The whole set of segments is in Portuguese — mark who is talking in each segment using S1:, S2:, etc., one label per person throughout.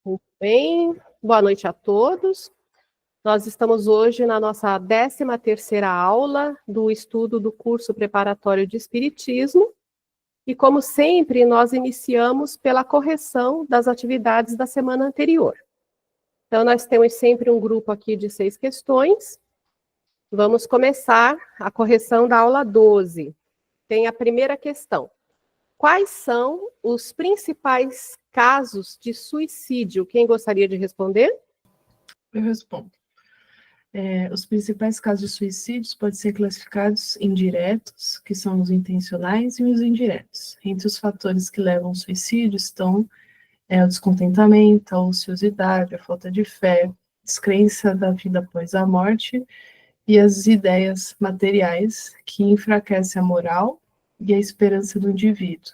S1: Muito bem, boa noite a todos. Nós estamos hoje na nossa 13ª aula do estudo do curso preparatório de Espiritismo e, como sempre, nós iniciamos pela correção das atividades da semana anterior. Então, nós temos sempre um grupo aqui de 6 questões. Vamos começar a correção da aula 12. Tem a primeira questão. Quais são os principais casos de suicídio? Quem gostaria de responder?
S2: Eu respondo. Os principais casos de suicídios podem ser classificados em diretos, que são os intencionais, e os indiretos. Entre os fatores que levam ao suicídio estão o descontentamento, a ociosidade, a falta de fé, descrença da vida após a morte e as ideias materiais que enfraquecem a moral e a esperança do indivíduo.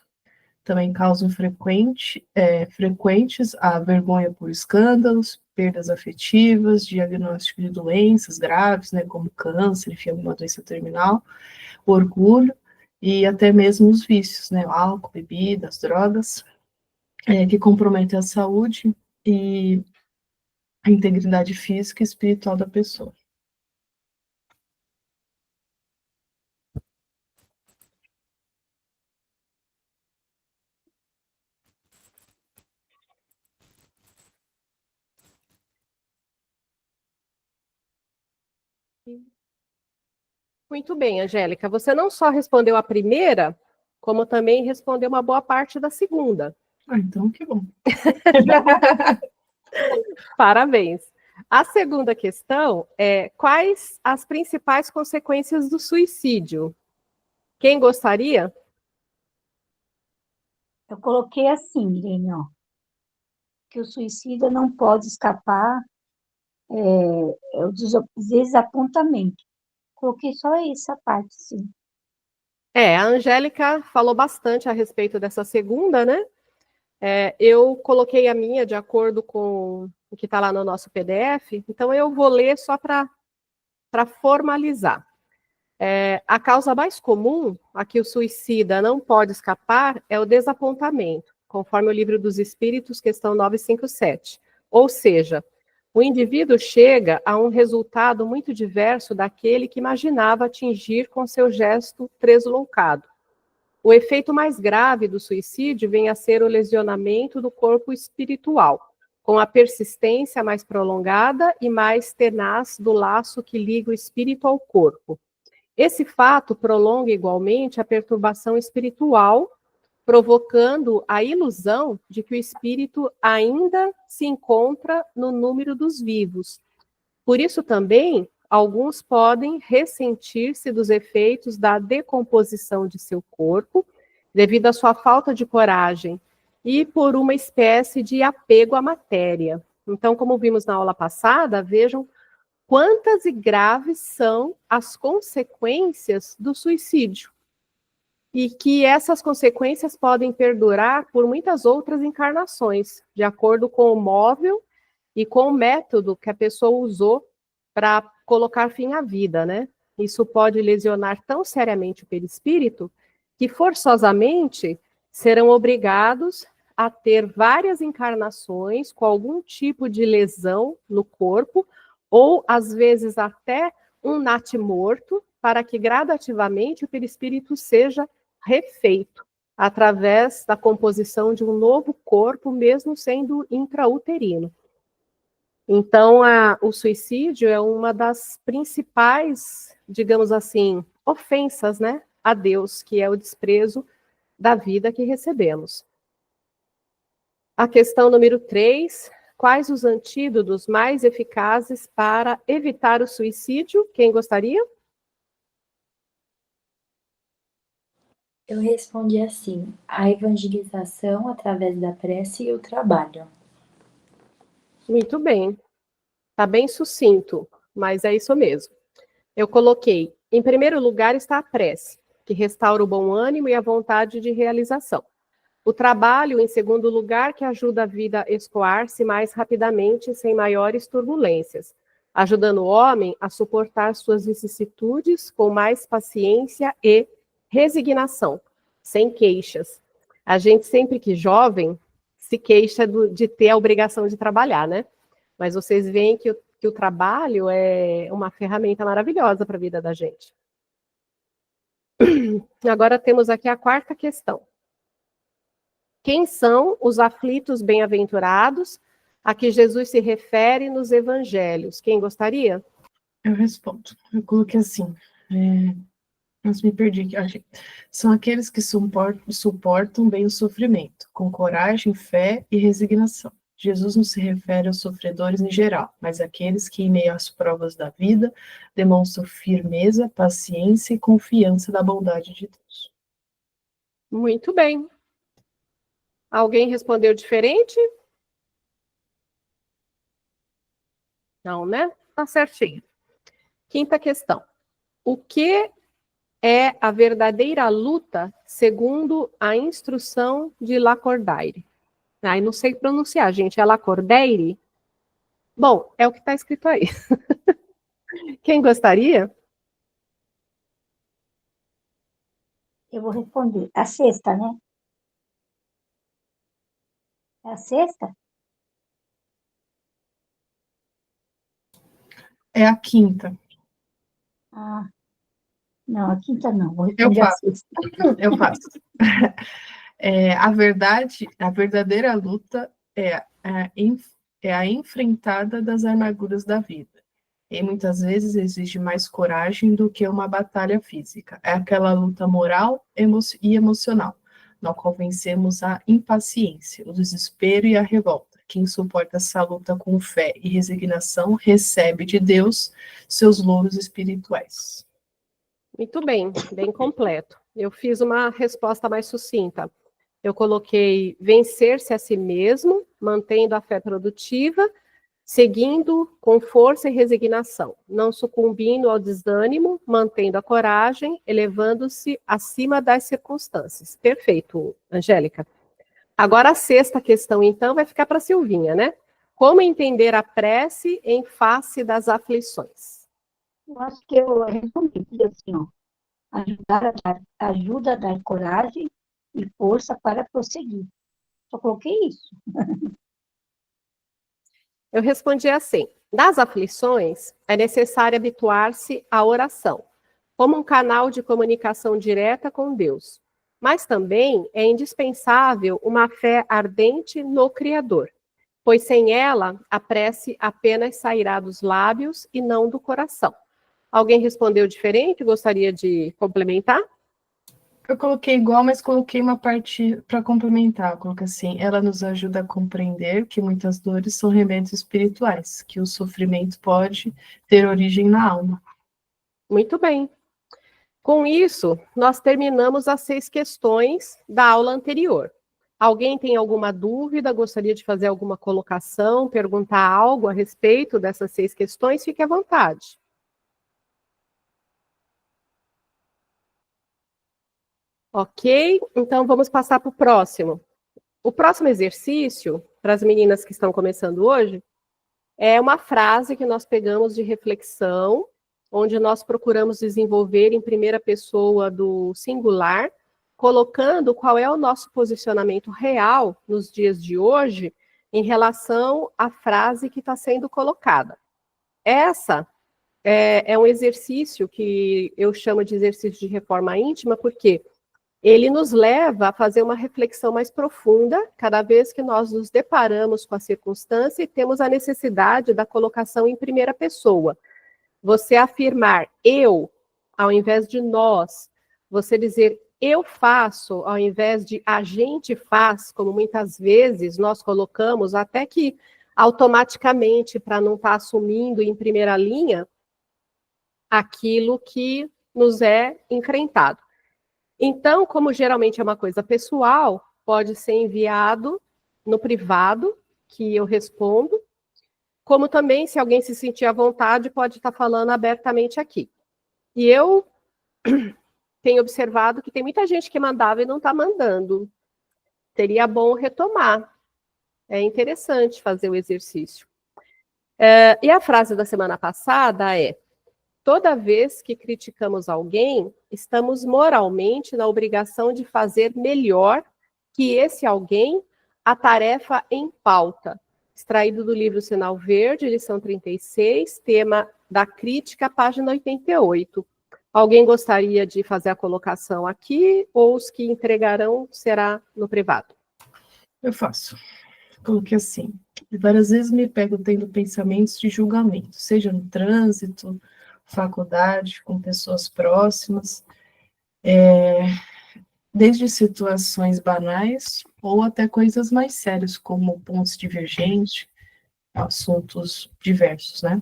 S2: Também causam frequentes a vergonha por escândalos, perdas afetivas, diagnóstico de doenças graves, né, como câncer, enfim, alguma doença terminal, orgulho e até mesmo os vícios, né, o álcool, bebidas, drogas, que comprometem a saúde e a integridade física e espiritual da pessoa.
S1: Muito bem, Angélica. Você não só respondeu a primeira, como também respondeu uma boa parte da segunda.
S2: Então que bom.
S1: Parabéns. A segunda questão é: quais as principais consequências do suicídio? Quem gostaria?
S3: Eu coloquei assim, Irene, ó, que o suicida não pode escapar o desapontamento. Coloquei só essa parte, sim.
S1: A Angélica falou bastante a respeito dessa segunda, né? Eu coloquei a minha de acordo com o que está lá no nosso PDF, então eu vou ler só para formalizar. A causa mais comum a que o suicida não pode escapar é o desapontamento, conforme o Livro dos Espíritos, questão 957. Ou seja, o indivíduo chega a um resultado muito diverso daquele que imaginava atingir com seu gesto tresloucado. O efeito mais grave do suicídio vem a ser o lesionamento do corpo espiritual, com a persistência mais prolongada e mais tenaz do laço que liga o espírito ao corpo. Esse fato prolonga igualmente a perturbação espiritual, provocando a ilusão de que o espírito ainda se encontra no número dos vivos. Por isso também, alguns podem ressentir-se dos efeitos da decomposição de seu corpo, devido à sua falta de coragem, e por uma espécie de apego à matéria. Então, como vimos na aula passada, vejam quantas e graves são as consequências do suicídio. E que essas consequências podem perdurar por muitas outras encarnações, de acordo com o móvel e com o método que a pessoa usou para colocar fim à vida, né? Isso pode lesionar tão seriamente o perispírito que forçosamente serão obrigados a ter várias encarnações com algum tipo de lesão no corpo, ou às vezes até um natimorto, para que gradativamente o perispírito seja refeito através da composição de um novo corpo, mesmo sendo intrauterino. Então, o suicídio é uma das principais, digamos assim, ofensas, né, a Deus, que é o desprezo da vida que recebemos. A questão número 3, quais os antídotos mais eficazes para evitar o suicídio? Quem gostaria?
S4: Eu respondi assim: a evangelização através da prece e o trabalho.
S1: Muito bem. Está bem sucinto, mas é isso mesmo. Eu coloquei, em primeiro lugar está a prece, que restaura o bom ânimo e a vontade de realização. O trabalho, em segundo lugar, que ajuda a vida a escoar-se mais rapidamente, sem maiores turbulências, ajudando o homem a suportar suas vicissitudes com mais paciência e resignação, sem queixas. A gente sempre que jovem se queixa de ter a obrigação de trabalhar, né? Mas vocês veem que o trabalho é uma ferramenta maravilhosa para a vida da gente. Agora temos aqui a quarta questão. Quem são os aflitos bem-aventurados a que Jesus se refere nos evangelhos? Quem gostaria?
S2: Eu respondo. Eu coloquei assim. Mas me perdi aqui. Achei. São aqueles que suportam bem o sofrimento, com coragem, fé e resignação. Jesus não se refere aos sofredores em geral, mas àqueles que, em meio às provas da vida, demonstram firmeza, paciência e confiança da bondade de Deus.
S1: Muito bem. Alguém respondeu diferente? Não, né? Tá certinho. Quinta questão. O que é a verdadeira luta segundo a instrução de Lacordaire? Ai, não sei pronunciar, gente. É Lacordaire? Bom, é o que está escrito aí. Quem gostaria?
S3: Eu vou responder. A sexta, né? É a sexta?
S2: É a quinta.
S3: Ah, não, a quinta não. Vou
S2: Eu
S3: responder a
S2: faço.
S3: sexta.
S2: Eu faço. A verdadeira luta é a enfrentada das amarguras da vida. E muitas vezes exige mais coragem do que uma batalha física. É aquela luta moral e emocional, na qual vencemos a impaciência, o desespero e a revolta. Quem suporta essa luta com fé e resignação recebe de Deus seus louros espirituais.
S1: Muito bem, bem completo. Eu fiz uma resposta mais sucinta. Eu coloquei vencer-se a si mesmo, mantendo a fé produtiva, seguindo com força e resignação, não sucumbindo ao desânimo, mantendo a coragem, elevando-se acima das circunstâncias. Perfeito, Angélica. Agora a sexta questão, então, vai ficar para a Silvinha, né? Como entender a prece em face das aflições?
S3: Eu acho que eu respondi assim, ó. Ajuda a dar coragem e força para prosseguir. Só coloquei isso.
S1: Eu respondi assim: nas aflições, é necessário habituar-se à oração, como um canal de comunicação direta com Deus. Mas também é indispensável uma fé ardente no Criador, pois sem ela a prece apenas sairá dos lábios e não do coração. Alguém respondeu diferente? Gostaria de complementar?
S2: Eu coloquei igual, mas coloquei uma parte para complementar. Eu coloquei assim: ela nos ajuda a compreender que muitas dores são remédios espirituais, que o sofrimento pode ter origem na alma.
S1: Muito bem. Com isso, nós terminamos as 6 questões da aula anterior. Alguém tem alguma dúvida, gostaria de fazer alguma colocação, perguntar algo a respeito dessas 6 questões? Fique à vontade. Ok, então vamos passar para o próximo. O próximo exercício, para as meninas que estão começando hoje, é uma frase que nós pegamos de reflexão, onde nós procuramos desenvolver em primeira pessoa do singular, colocando qual é o nosso posicionamento real nos dias de hoje em relação à frase que está sendo colocada. Essa é um exercício que eu chamo de exercício de reforma íntima, porque ele nos leva a fazer uma reflexão mais profunda cada vez que nós nos deparamos com a circunstância e temos a necessidade da colocação em primeira pessoa. Você afirmar eu, ao invés de nós. Você dizer eu faço, ao invés de a gente faz, como muitas vezes nós colocamos, até que automaticamente, para não estar assumindo em primeira linha aquilo que nos é enfrentado. Então, como geralmente é uma coisa pessoal, pode ser enviado no privado, que eu respondo, como também, se alguém se sentir à vontade, pode estar falando abertamente aqui. E eu tenho observado que tem muita gente que mandava e não está mandando. Seria bom retomar. É interessante fazer o exercício. E a frase da semana passada é: toda vez que criticamos alguém, estamos moralmente na obrigação de fazer melhor que esse alguém a tarefa em pauta, extraído do livro Sinal Verde, lição 36, tema da crítica, página 88. Alguém gostaria de fazer a colocação aqui, ou os que entregarão será no privado?
S2: Eu faço. Coloquei assim: várias vezes me pego tendo pensamentos de julgamento, seja no trânsito, faculdade, com pessoas próximas, desde situações banais ou até coisas mais sérias, como pontos divergentes, assuntos diversos, né?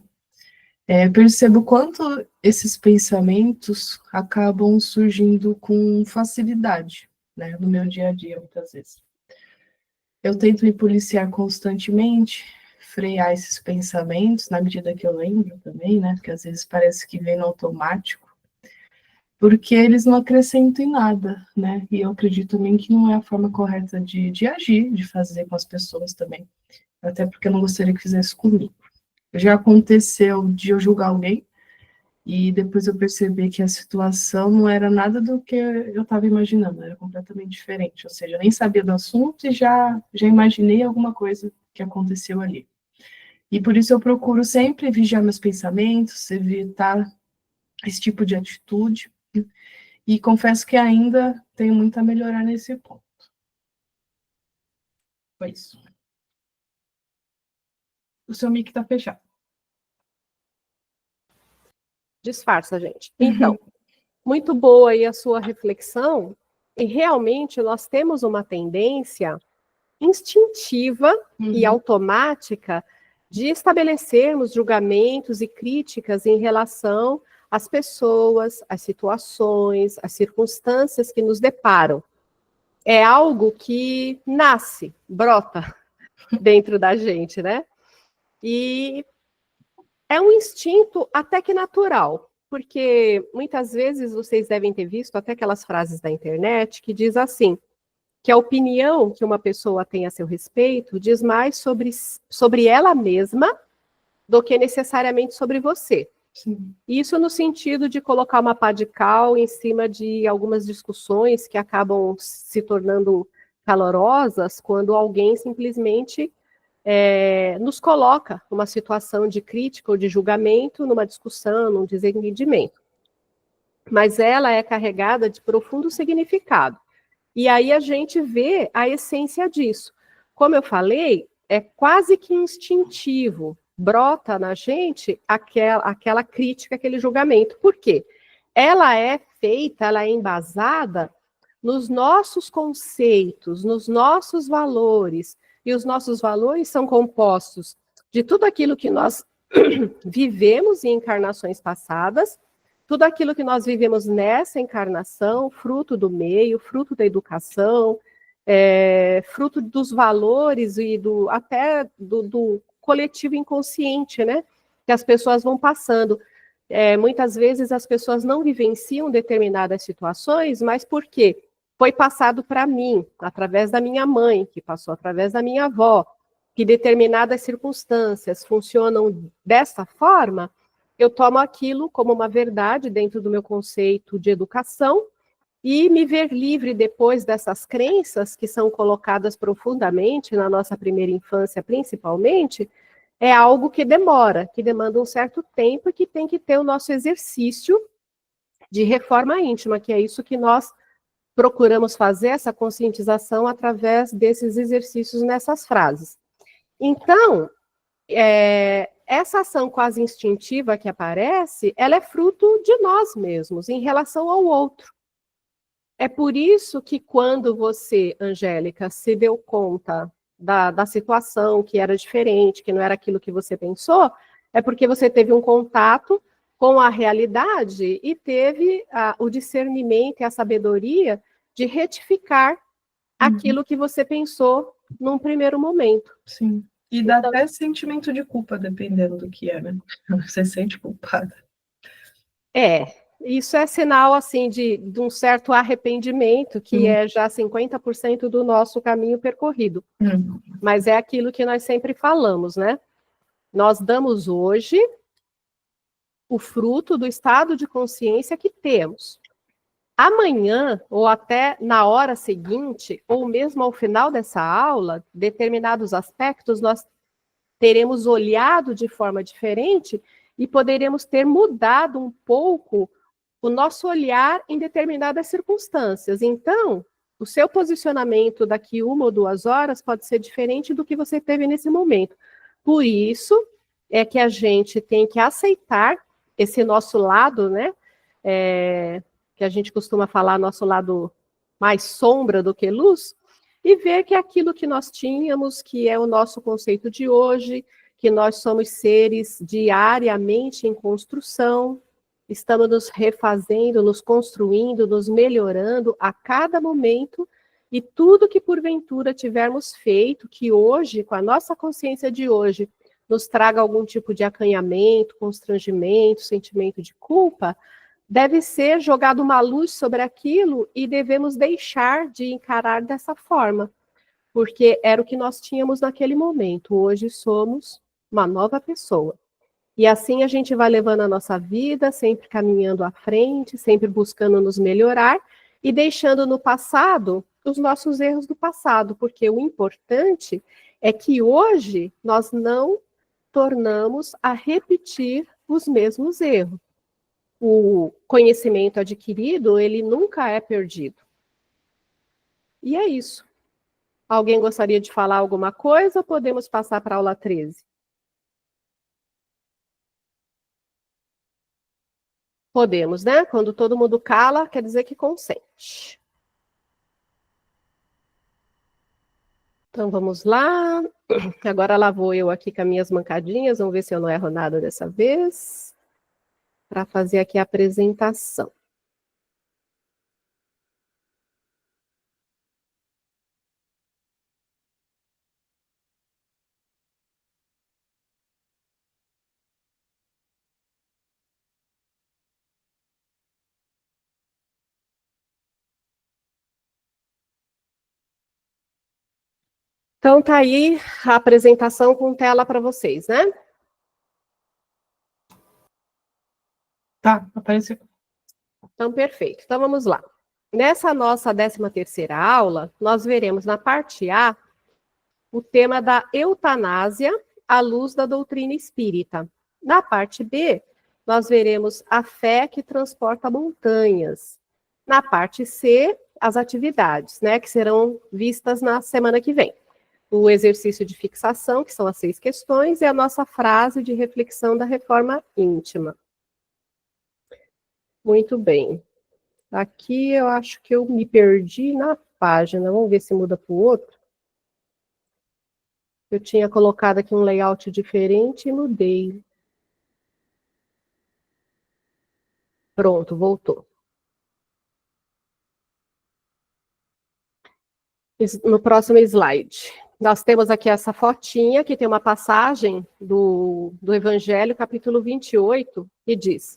S2: Percebo quanto esses pensamentos acabam surgindo com facilidade, né, no meu dia a dia, muitas vezes. Eu tento me policiar constantemente, frear esses pensamentos, na medida que eu lembro também, né, porque às vezes parece que vem no automático, porque eles não acrescentam em nada, né, e eu acredito também que não é a forma correta de agir, de fazer com as pessoas também, até porque eu não gostaria que fizesse comigo. Já aconteceu de eu julgar alguém, e depois eu percebi que a situação não era nada do que eu estava imaginando, era completamente diferente. Ou seja, eu nem sabia do assunto e já imaginei alguma coisa que aconteceu ali. E por isso eu procuro sempre vigiar meus pensamentos, evitar esse tipo de atitude. E confesso que ainda tenho muito a melhorar nesse ponto. Foi isso. O seu mic está fechado.
S1: Disfarça, gente. Então, muito boa aí a sua reflexão, e realmente nós temos uma tendência instintiva e automática de estabelecermos julgamentos e críticas em relação às pessoas, às situações, às circunstâncias que nos deparam. É algo que nasce, brota dentro da gente, né? E é um instinto até que natural, porque muitas vezes vocês devem ter visto até aquelas frases da internet que diz assim, que a opinião que uma pessoa tem a seu respeito diz mais sobre ela mesma do que necessariamente sobre você.
S2: Sim.
S1: Isso no sentido de colocar uma pá de cal em cima de algumas discussões que acabam se tornando calorosas quando alguém simplesmente nos coloca numa situação de crítica ou de julgamento, numa discussão, num desentendimento. Mas ela é carregada de profundo significado. E aí a gente vê a essência disso. Como eu falei, é quase que instintivo, brota na gente aquela crítica, aquele julgamento. Por quê? Ela é feita, ela é embasada nos nossos conceitos, nos nossos valores. E os nossos valores são compostos de tudo aquilo que nós vivemos em encarnações passadas, tudo aquilo que nós vivemos nessa encarnação, fruto do meio, fruto da educação, fruto dos valores e até do coletivo inconsciente, né? Que as pessoas vão passando. Muitas vezes as pessoas não vivenciam determinadas situações, mas por quê? Foi passado para mim, através da minha mãe, que passou através da minha avó, que determinadas circunstâncias funcionam dessa forma, eu tomo aquilo como uma verdade dentro do meu conceito de educação e me ver livre depois dessas crenças que são colocadas profundamente na nossa primeira infância, principalmente, é algo que demora, que demanda um certo tempo e que tem que ter o nosso exercício de reforma íntima, que é isso que nós procuramos fazer, essa conscientização através desses exercícios nessas frases. Então, essa ação quase instintiva que aparece, ela é fruto de nós mesmos, em relação ao outro. É por isso que quando você, Angélica, se deu conta da situação, que era diferente, que não era aquilo que você pensou, é porque você teve um contato com a realidade e teve o discernimento e a sabedoria de retificar aquilo que você pensou num primeiro momento.
S2: Sim. E dá até sentimento de culpa, dependendo do que é, né? Você se sente culpada.
S1: Isso é sinal, assim, de um certo arrependimento, que é já 50% do nosso caminho percorrido. Mas é aquilo que nós sempre falamos, né? Nós damos hoje o fruto do estado de consciência que temos. amanhã, ou até na hora seguinte, ou mesmo ao final dessa aula, determinados aspectos nós teremos olhado de forma diferente e poderemos ter mudado um pouco o nosso olhar em determinadas circunstâncias. Então, o seu posicionamento daqui 1 ou 2 horas pode ser diferente do que você teve nesse momento. Por isso é que a gente tem que aceitar esse nosso lado, né? Que a gente costuma falar, nosso lado mais sombra do que luz, e ver que aquilo que nós tínhamos, que é o nosso conceito de hoje, que nós somos seres diariamente em construção, estamos nos refazendo, nos construindo, nos melhorando a cada momento, e tudo que porventura tivermos feito, que hoje, com a nossa consciência de hoje, nos traga algum tipo de acanhamento, constrangimento, sentimento de culpa, deve ser jogado uma luz sobre aquilo e devemos deixar de encarar dessa forma, porque era o que nós tínhamos naquele momento. Hoje somos uma nova pessoa. E assim a gente vai levando a nossa vida, sempre caminhando à frente, sempre buscando nos melhorar e deixando no passado os nossos erros do passado, porque o importante é que hoje nós não tornamos a repetir os mesmos erros. O conhecimento adquirido, ele nunca é perdido. E é isso. Alguém gostaria de falar alguma coisa ou podemos passar para a aula 13? Podemos, né? Quando todo mundo cala, quer dizer que consente. Então, vamos lá. Agora lá vou eu aqui com as minhas mancadinhas. Vamos ver se eu não erro nada dessa vez. Para fazer aqui a apresentação. Então, tá aí a apresentação com tela para vocês, né?
S2: Tá, apareceu.
S1: Então, perfeito. Então, vamos lá. Nessa nossa 13ª aula, nós veremos na parte A o tema da eutanásia à luz da doutrina espírita. Na parte B, nós veremos a fé que transporta montanhas. Na parte C, as atividades, né, que serão vistas na semana que vem. O exercício de fixação, que são as 6 questões, e a nossa frase de reflexão da reforma íntima. Muito bem. Aqui eu acho que eu me perdi na página. Vamos ver se muda para o outro. Eu tinha colocado aqui um layout diferente e mudei. Pronto, voltou. No próximo slide. Nós temos aqui essa fotinha, que tem uma passagem do Evangelho, capítulo 28, que diz: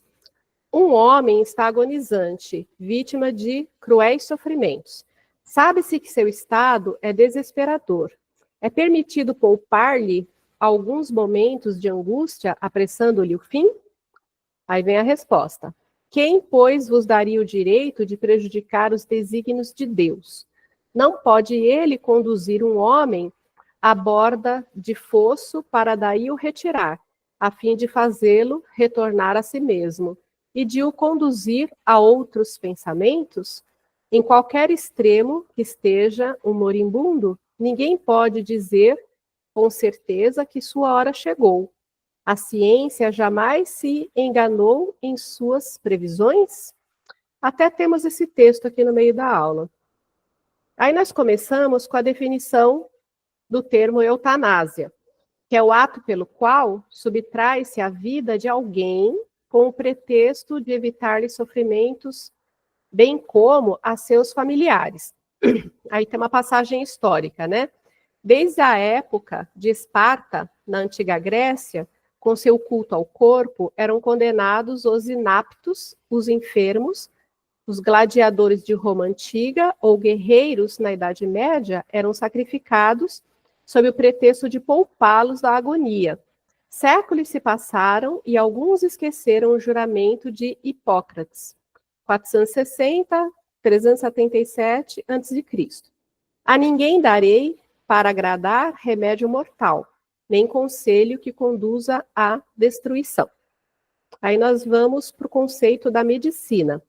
S1: um homem está agonizante, vítima de cruéis sofrimentos. Sabe-se que seu estado é desesperador. É permitido poupar-lhe alguns momentos de angústia, apressando-lhe o fim? Aí vem a resposta. Quem, pois, vos daria o direito de prejudicar os desígnios de Deus? Não pode ele conduzir um homem à borda de fosso para daí o retirar, a fim de fazê-lo retornar a si mesmo, e de o conduzir a outros pensamentos? Em qualquer extremo que esteja um moribundo, ninguém pode dizer com certeza que sua hora chegou. A ciência jamais se enganou em suas previsões? Até temos esse texto aqui no meio da aula. Aí nós começamos com a definição do termo eutanásia, que é o ato pelo qual subtrai-se a vida de alguém com o pretexto de evitar-lhe sofrimentos, bem como a seus familiares. Aí tem uma passagem histórica, né? Desde a época de Esparta, na antiga Grécia, com seu culto ao corpo, eram condenados os inaptos, os enfermos, os gladiadores de Roma antiga ou guerreiros na Idade Média eram sacrificados sob o pretexto de poupá-los da agonia. Séculos se passaram e alguns esqueceram o juramento de Hipócrates. 460 377 a.C. A ninguém darei para agradar remédio mortal, nem conselho que conduza à destruição. Aí nós vamos para o conceito da medicina.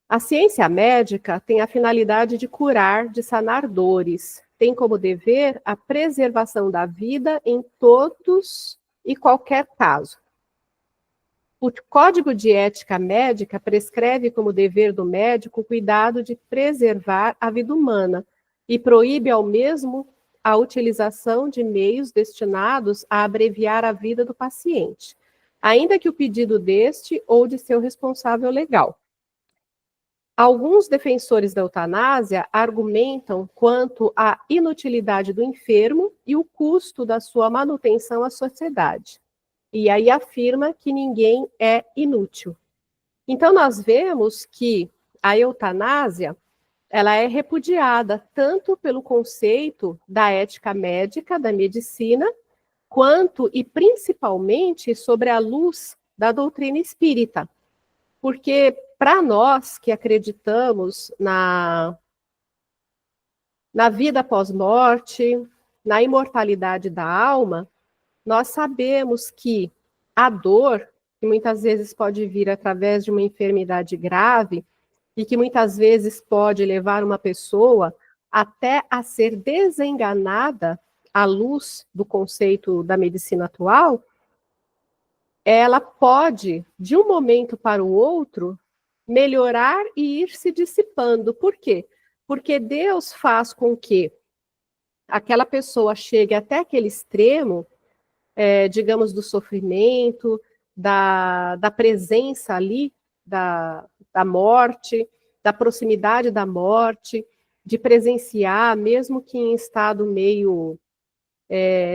S1: A ciência médica tem a finalidade de curar, de sanar dores, tem como dever a preservação da vida em todos e qualquer caso. O Código de Ética Médica prescreve como dever do médico o cuidado de preservar a vida humana e proíbe ao mesmo a utilização de meios destinados a abreviar a vida do paciente, ainda que o pedido deste ou de seu responsável legal. Alguns defensores da eutanásia argumentam quanto à inutilidade do enfermo e o custo da sua manutenção à sociedade. E aí afirma que ninguém é inútil. Então, nós vemos que a eutanásia, ela é repudiada tanto pelo conceito da ética médica, da medicina, quanto e principalmente sobre a luz da doutrina espírita. Porque para nós que acreditamos na vida pós-morte, na imortalidade da alma, nós sabemos que a dor, que muitas vezes pode vir através de uma enfermidade grave, e que muitas vezes pode levar uma pessoa até a ser desenganada à luz do conceito da medicina atual, ela pode, de um momento para o outro, melhorar e ir se dissipando. Por quê? Porque Deus faz com que aquela pessoa chegue até aquele extremo, digamos, do sofrimento, da presença ali, da morte, da proximidade da morte, de presenciar, mesmo que em estado meio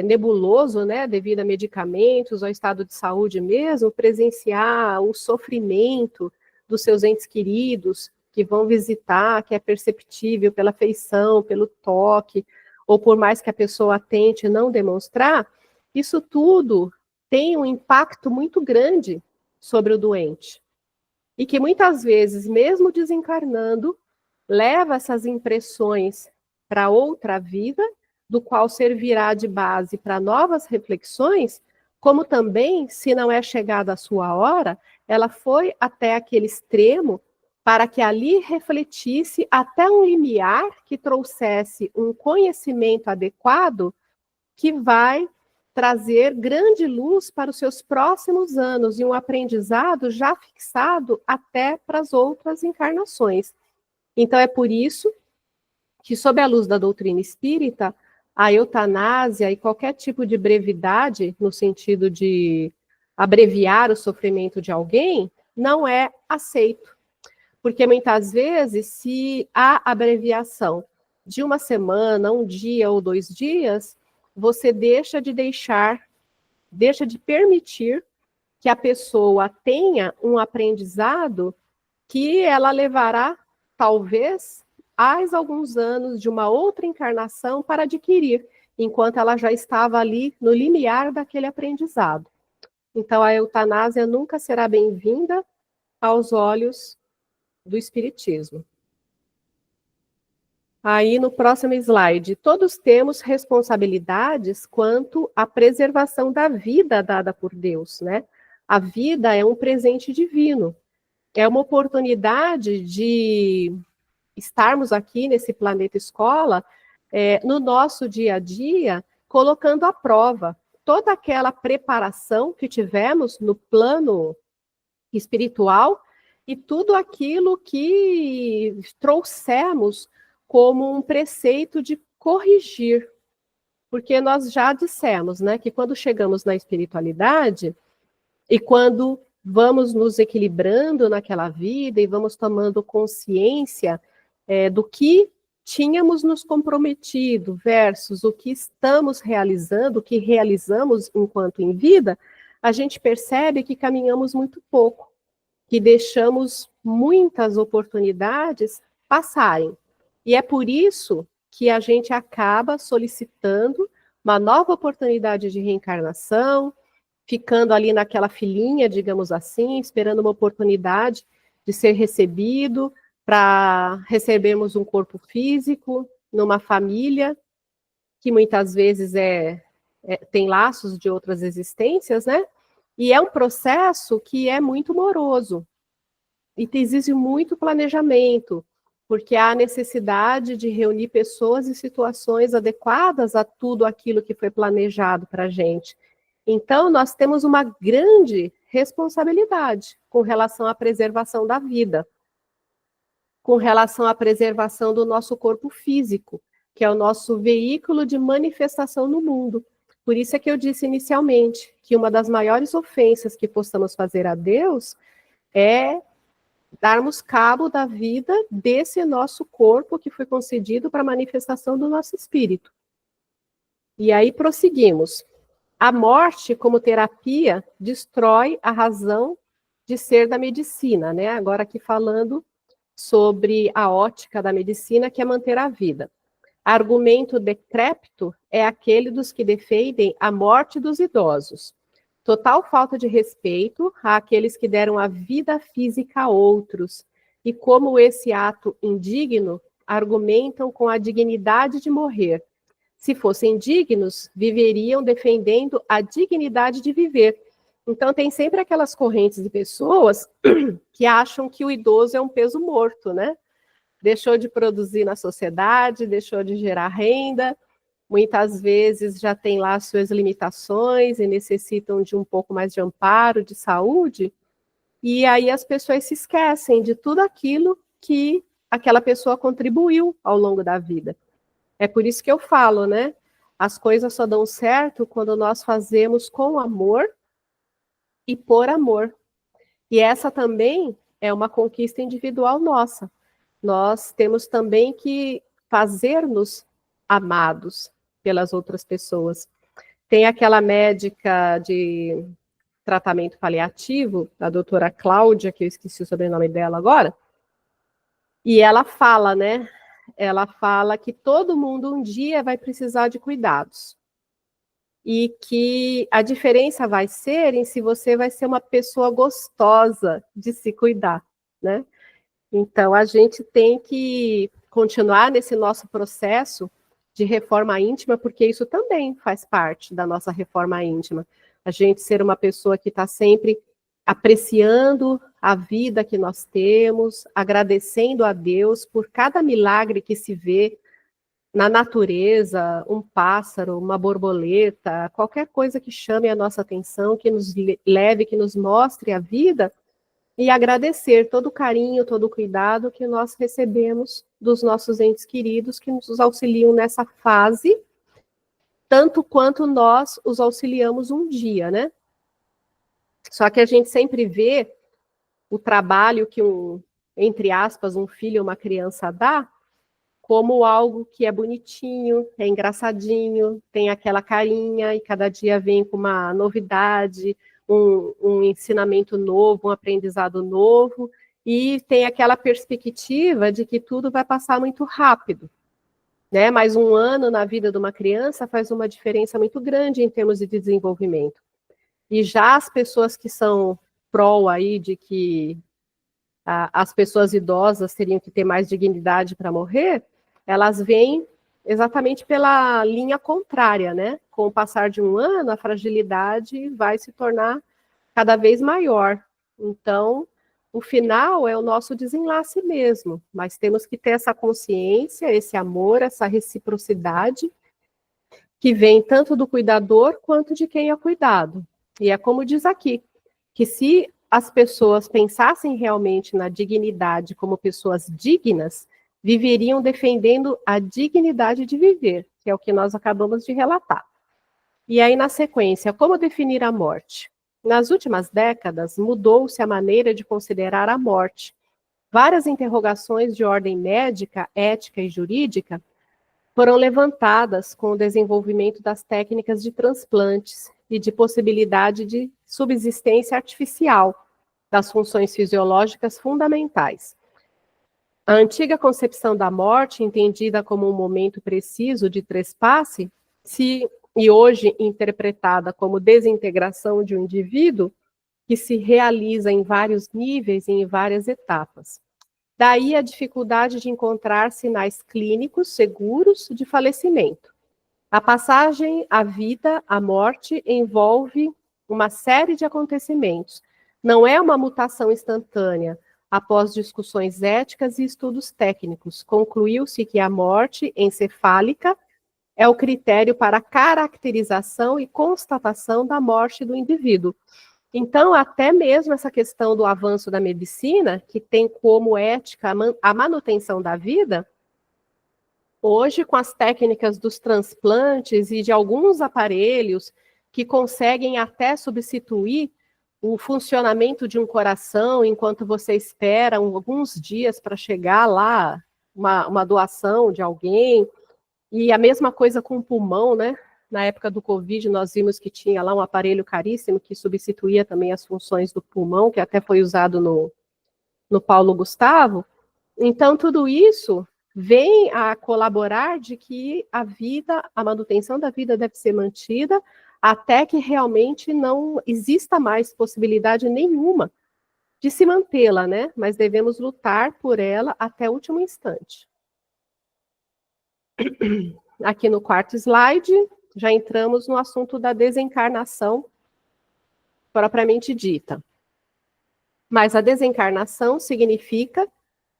S1: nebuloso, né, devido a medicamentos, ao estado de saúde mesmo, presenciar o sofrimento dos seus entes queridos que vão visitar, que é perceptível pela feição, pelo toque, ou por mais que a pessoa tente não demonstrar, isso tudo tem um impacto muito grande sobre o doente. E que muitas vezes, mesmo desencarnando, leva essas impressões para outra vida, do qual servirá de base para novas reflexões, como também, se não é chegada a sua hora, ela foi até aquele extremo para que ali refletisse até um limiar que trouxesse um conhecimento adequado que vai trazer grande luz para os seus próximos anos e um aprendizado já fixado até para as outras encarnações. Então é por isso que, sob a luz da doutrina espírita, a eutanásia e qualquer tipo de brevidade, no sentido de abreviar o sofrimento de alguém, não é aceito. Porque muitas vezes, se há abreviação de uma semana, um dia ou 2 dias, você deixa de permitir que a pessoa tenha um aprendizado que ela levará, talvez, mais alguns anos de uma outra encarnação para adquirir, enquanto ela já estava ali no limiar daquele aprendizado. Então, a eutanásia nunca será bem-vinda aos olhos do Espiritismo. Aí, no próximo slide, todos temos responsabilidades quanto à preservação da vida dada por Deus, né? A vida é um presente divino, é uma oportunidade de estarmos aqui nesse planeta escola, no nosso dia a dia, colocando à prova toda aquela preparação que tivemos no plano espiritual e tudo aquilo que trouxemos como um preceito de corrigir. Porque nós já dissemos, né, que quando chegamos na espiritualidade e quando vamos nos equilibrando naquela vida e vamos tomando consciência do que tínhamos nos comprometido versus o que estamos realizando, o que realizamos enquanto em vida, a gente percebe que caminhamos muito pouco, que deixamos muitas oportunidades passarem. E é por isso que a gente acaba solicitando uma nova oportunidade de reencarnação, ficando ali naquela filinha, digamos assim, esperando uma oportunidade de ser recebido, para recebermos um corpo físico, numa família, que muitas vezes tem laços de outras existências, né? E é um processo que é muito moroso, e exige muito planejamento, porque há necessidade de reunir pessoas e situações adequadas a tudo aquilo que foi planejado para a gente. Então, nós temos uma grande responsabilidade com relação à preservação da vida, com relação à preservação do nosso corpo físico, que é o nosso veículo de manifestação no mundo. Por isso é que eu disse inicialmente que uma das maiores ofensas que possamos fazer a Deus é darmos cabo da vida desse nosso corpo que foi concedido para a manifestação do nosso espírito. E aí prosseguimos. A morte, como terapia, destrói a razão de ser da medicina, né? Agora aqui falando sobre a ótica da medicina, que é manter a vida. Argumento decrépito é aquele dos que defendem a morte dos idosos. Total falta de respeito àqueles que deram a vida física a outros, e como esse ato indigno, argumentam com a dignidade de morrer. Se fossem dignos, viveriam defendendo a dignidade de viver. Então, tem sempre aquelas correntes de pessoas que acham que o idoso é um peso morto, né? Deixou de produzir na sociedade, deixou de gerar renda, muitas vezes já tem lá suas limitações e necessitam de um pouco mais de amparo, de saúde, e aí as pessoas se esquecem de tudo aquilo que aquela pessoa contribuiu ao longo da vida. É por isso que eu falo, né? As coisas só dão certo quando nós fazemos com amor e por amor. E essa também é uma conquista individual nossa. Nós temos também que fazer-nos amados pelas outras pessoas. Tem aquela médica de tratamento paliativo, a doutora Cláudia, que eu esqueci o sobrenome dela agora, e ela fala, né? Ela fala que todo mundo um dia vai precisar de cuidados. E que a diferença vai ser em se você vai ser uma pessoa gostosa de se cuidar, né? Então, a gente tem que continuar nesse nosso processo de reforma íntima, porque isso também faz parte da nossa reforma íntima. A gente ser uma pessoa que está sempre apreciando a vida que nós temos, agradecendo a Deus por cada milagre que se vê na natureza, um pássaro, uma borboleta, qualquer coisa que chame a nossa atenção, que nos leve, que nos mostre a vida, e agradecer todo o carinho, todo o cuidado que nós recebemos dos nossos entes queridos que nos auxiliam nessa fase, tanto quanto nós os auxiliamos um dia, né? Só que a gente sempre vê o trabalho que entre aspas, um filho ou uma criança dá, como algo que é bonitinho, é engraçadinho, tem aquela carinha, e cada dia vem com uma novidade, um ensinamento novo, um aprendizado novo, e tem aquela perspectiva de que tudo vai passar muito rápido, né? Mas um ano na vida de uma criança faz uma diferença muito grande em termos de desenvolvimento. E já as pessoas que são pró aí de que as pessoas idosas teriam que ter mais dignidade para morrer, elas vêm exatamente pela linha contrária, né? Com o passar de um ano, a fragilidade vai se tornar cada vez maior. Então, o final é o nosso desenlace mesmo, mas temos que ter essa consciência, esse amor, essa reciprocidade, que vem tanto do cuidador quanto de quem é cuidado. E é como diz aqui, que se as pessoas pensassem realmente na dignidade como pessoas dignas, viveriam defendendo a dignidade de viver, que é o que nós acabamos de relatar. E aí, na sequência, como definir a morte? Nas últimas décadas, mudou-se a maneira de considerar a morte. Várias interrogações de ordem médica, ética e jurídica foram levantadas com o desenvolvimento das técnicas de transplantes e de possibilidade de subsistência artificial das funções fisiológicas fundamentais. A antiga concepção da morte, entendida como um momento preciso de trespasse, e hoje interpretada como desintegração de um indivíduo, que se realiza em vários níveis e em várias etapas. Daí a dificuldade de encontrar sinais clínicos seguros de falecimento. A passagem à vida, à morte, envolve uma série de acontecimentos. Não é uma mutação instantânea. Após discussões éticas e estudos técnicos, concluiu-se que a morte encefálica é o critério para a caracterização e constatação da morte do indivíduo. Então, até mesmo essa questão do avanço da medicina, que tem como ética a manutenção da vida, hoje, com as técnicas dos transplantes e de alguns aparelhos que conseguem até substituir o funcionamento de um coração enquanto você espera alguns dias para chegar lá, uma doação de alguém, e a mesma coisa com o pulmão, né? Na época do Covid, nós vimos que tinha lá um aparelho caríssimo que substituía também as funções do pulmão, que até foi usado no Paulo Gustavo. Então, tudo isso vem a colaborar de que a vida, a manutenção da vida deve ser mantida até que realmente não exista mais possibilidade nenhuma de se mantê-la, né? Mas devemos lutar por ela até o último instante. Aqui no quarto slide, já entramos no assunto da desencarnação propriamente dita. Mas a desencarnação significa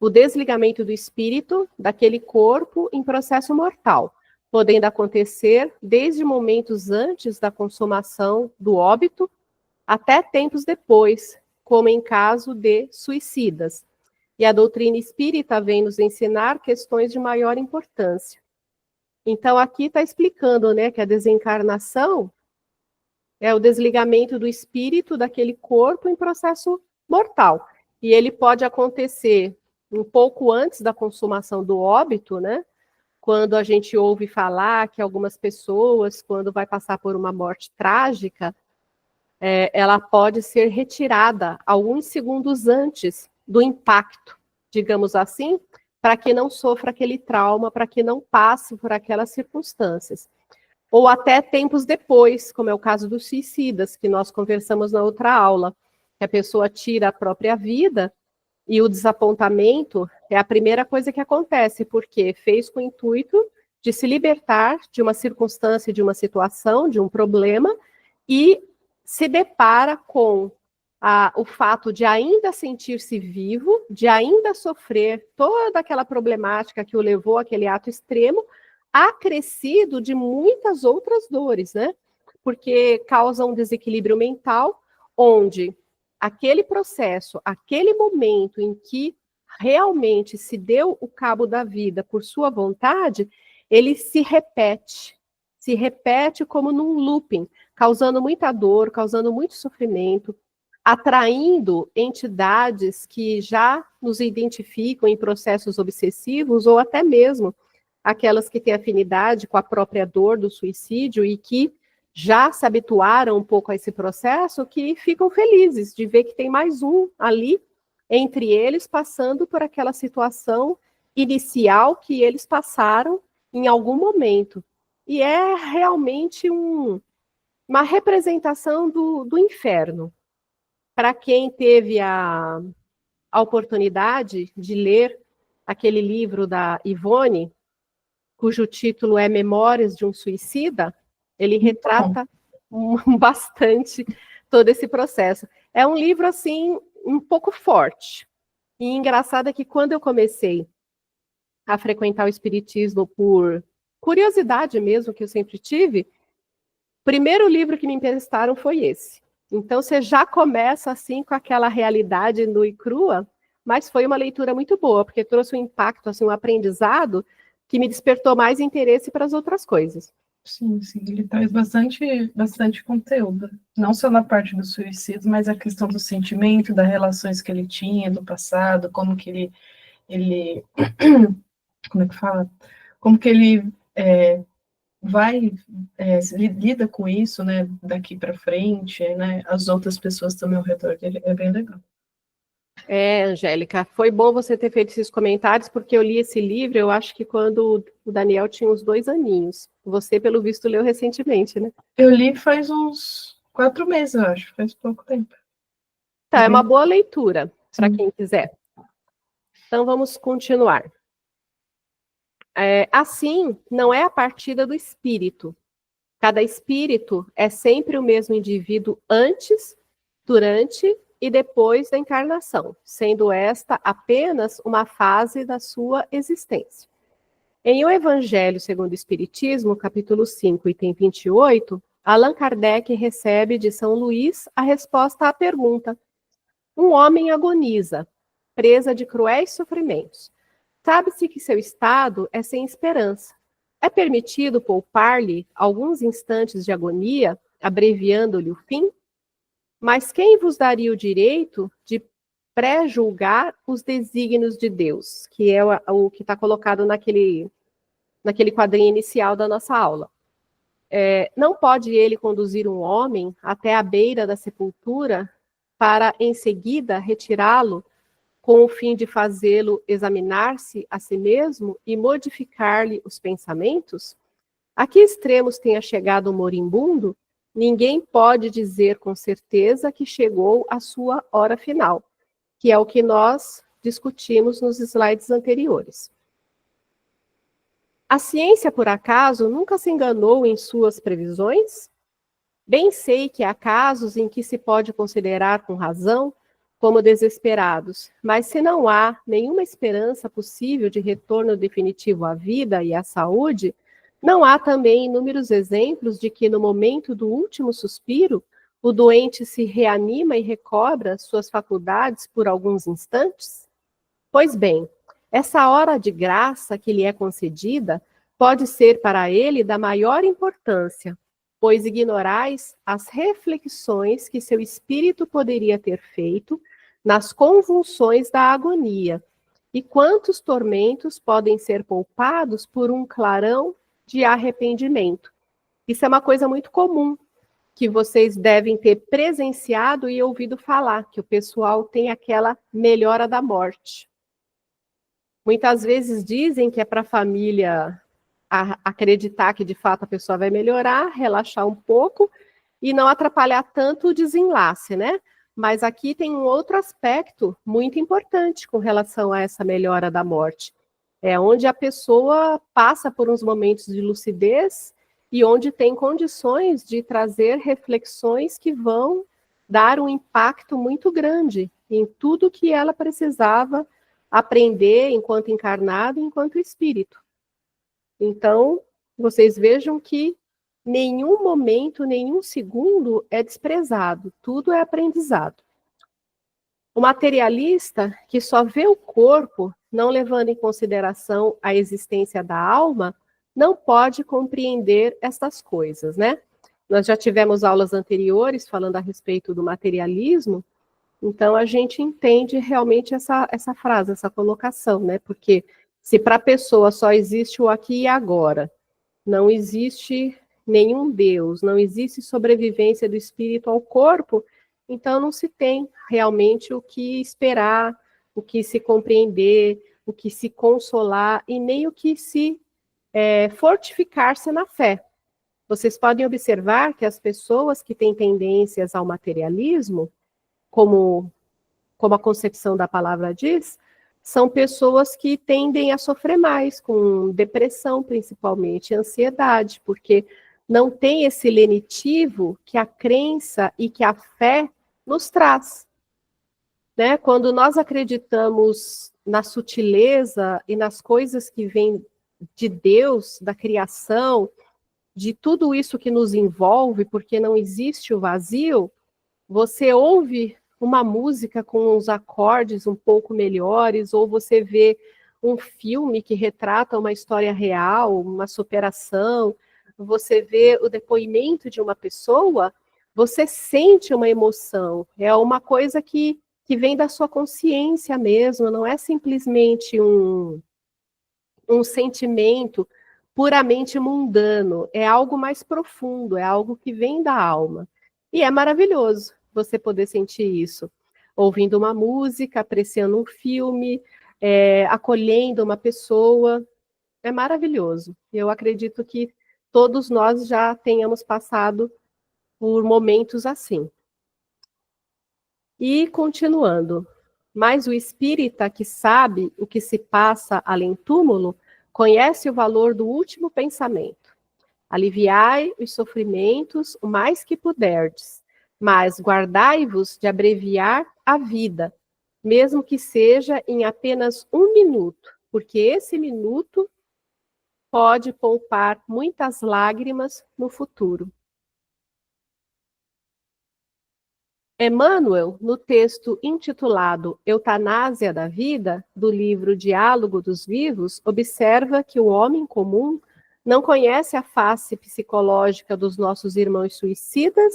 S1: o desligamento do espírito daquele corpo em processo mortal, podendo acontecer desde momentos antes da consumação do óbito até tempos depois, como em caso de suicidas. E a doutrina espírita vem nos ensinar questões de maior importância. Então, aqui está explicando, né, que a desencarnação é o desligamento do espírito daquele corpo em processo mortal. E ele pode acontecer um pouco antes da consumação do óbito, né? Quando a gente ouve falar que algumas pessoas, quando vai passar por uma morte trágica, ela pode ser retirada alguns segundos antes do impacto, digamos assim, para que não sofra aquele trauma, para que não passe por aquelas circunstâncias. Ou até tempos depois, como é o caso dos suicidas, que nós conversamos na outra aula, que a pessoa tira a própria vida e o desapontamento é a primeira coisa que acontece, porque fez com o intuito de se libertar de uma circunstância, de uma situação, de um problema, e se depara com o fato de ainda sentir-se vivo, de ainda sofrer toda aquela problemática que o levou àquele ato extremo, acrescido de muitas outras dores, né? Porque causa um desequilíbrio mental, onde aquele processo, aquele momento em que realmente se deu o cabo da vida por sua vontade, ele se repete como num looping, causando muita dor, causando muito sofrimento, atraindo entidades que já nos identificam em processos obsessivos, ou até mesmo aquelas que têm afinidade com a própria dor do suicídio e que já se habituaram um pouco a esse processo, que ficam felizes de ver que tem mais um ali entre eles, passando por aquela situação inicial que eles passaram em algum momento. E é realmente uma representação do inferno. Para quem teve a oportunidade de ler aquele livro da Ivone, cujo título é Memórias de um Suicida, ele retrata bastante todo esse processo. É um livro, assim, um pouco forte. E engraçado é que quando eu comecei a frequentar o espiritismo por curiosidade mesmo, que eu sempre tive, o primeiro livro que me emprestaram foi esse. Então, você já começa, assim, com aquela realidade nua e crua, mas foi uma leitura muito boa, porque trouxe um impacto, assim, um aprendizado que me despertou mais interesse para as outras coisas.
S2: Sim, ele traz bastante conteúdo, não só na parte do suicídio, mas a questão do sentimento, das relações que ele tinha do passado, como que ele como é que fala? Como que ele lida com isso, né, daqui para frente, né, as outras pessoas também ao redor dele, é bem legal.
S1: Angélica, foi bom você ter feito esses comentários, porque eu li esse livro, eu acho que quando o Daniel tinha uns 2 aninhos. Você, pelo visto, leu recentemente, né?
S2: Eu li faz uns 4 meses, eu acho, faz pouco tempo.
S1: Tá, é uma boa leitura, para quem quiser. Então, vamos continuar. Assim, não é a partida do espírito. Cada espírito é sempre o mesmo indivíduo antes, durante e depois da encarnação, sendo esta apenas uma fase da sua existência. Em O Evangelho segundo o Espiritismo, capítulo 5, item 28, Allan Kardec recebe de São Luís a resposta à pergunta: um homem agoniza, presa de cruéis sofrimentos. Sabe-se que seu estado é sem esperança. É permitido poupar-lhe alguns instantes de agonia, abreviando-lhe o fim? Mas quem vos daria o direito de pré-julgar os desígnios de Deus, que é o que está colocado naquele quadrinho inicial da nossa aula? Não pode ele conduzir um homem até a beira da sepultura para, em seguida, retirá-lo com o fim de fazê-lo examinar-se a si mesmo e modificar-lhe os pensamentos? A que extremos tenha chegado o moribundo, ninguém pode dizer com certeza que chegou à sua hora final, que é o que nós discutimos nos slides anteriores. A ciência, por acaso, nunca se enganou em suas previsões? Bem sei que há casos em que se pode considerar com razão como desesperados, mas se não há nenhuma esperança possível de retorno definitivo à vida e à saúde, não há também inúmeros exemplos de que no momento do último suspiro, o doente se reanima e recobra suas faculdades por alguns instantes? Pois bem, essa hora de graça que lhe é concedida pode ser para ele da maior importância, pois ignorais as reflexões que seu espírito poderia ter feito nas convulsões da agonia, e quantos tormentos podem ser poupados por um clarão de arrependimento. Isso é uma coisa muito comum, que vocês devem ter presenciado e ouvido falar, que o pessoal tem aquela melhora da morte. Muitas vezes dizem que é para a família acreditar que de fato a pessoa vai melhorar, relaxar um pouco e não atrapalhar tanto o desenlace, né? Mas aqui tem um outro aspecto muito importante com relação a essa melhora da morte. É onde a pessoa passa por uns momentos de lucidez e onde tem condições de trazer reflexões que vão dar um impacto muito grande em tudo que ela precisava aprender enquanto encarnado e enquanto espírito. Então, vocês vejam que nenhum momento, nenhum segundo é desprezado, tudo é aprendizado. O materialista que só vê o corpo, não levando em consideração a existência da alma, não pode compreender estas coisas, né? Nós já tivemos aulas anteriores falando a respeito do materialismo, então a gente entende realmente essa frase, essa colocação, né? Porque se para a pessoa só existe o aqui e agora, não existe nenhum Deus, não existe sobrevivência do espírito ao corpo, então não se tem realmente o que esperar, o que se compreender, o que se consolar e nem o que se fortificar-se na fé. Vocês podem observar que as pessoas que têm tendências ao materialismo, como a concepção da palavra diz, são pessoas que tendem a sofrer mais, com depressão principalmente, ansiedade, porque não tem esse lenitivo que a crença e que a fé nos traz. Né? Quando nós acreditamos na sutileza e nas coisas que vêm de Deus, da criação, de tudo isso que nos envolve, porque não existe o vazio, você ouve uma música com os acordes um pouco melhores, ou você vê um filme que retrata uma história real, uma superação, você vê o depoimento de uma pessoa, você sente uma emoção, é uma coisa que vem da sua consciência mesmo, não é simplesmente um sentimento puramente mundano, é algo mais profundo, é algo que vem da alma. E é maravilhoso você poder sentir isso, ouvindo uma música, apreciando um filme, acolhendo uma pessoa, é maravilhoso. Eu acredito que todos nós já tenhamos passado por momentos assim. E continuando, mas o espírita que sabe o que se passa além túmulo conhece o valor do último pensamento. Aliviai os sofrimentos o mais que puderdes, mas guardai-vos de abreviar a vida, mesmo que seja em apenas 1 minuto, porque esse minuto pode poupar muitas lágrimas no futuro. Emmanuel, no texto intitulado Eutanásia da Vida, do livro Diálogo dos Vivos, observa que o homem comum não conhece a face psicológica dos nossos irmãos suicidas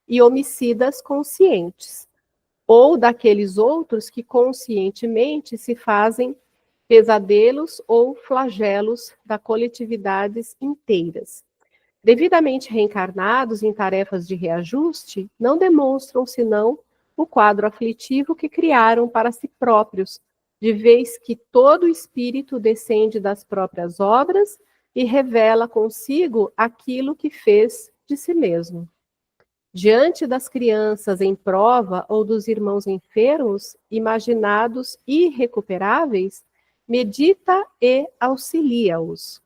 S1: e homicidas conscientes, ou daqueles outros que conscientemente se fazem pesadelos ou flagelos da coletividades inteiras. Devidamente reencarnados em tarefas de reajuste, não demonstram senão o quadro aflitivo que criaram para si próprios, de vez que todo espírito descende das próprias obras e revela consigo aquilo que fez de si mesmo. Diante das crianças em prova ou dos irmãos enfermos, imaginados irrecuperáveis, medita e auxilia-os.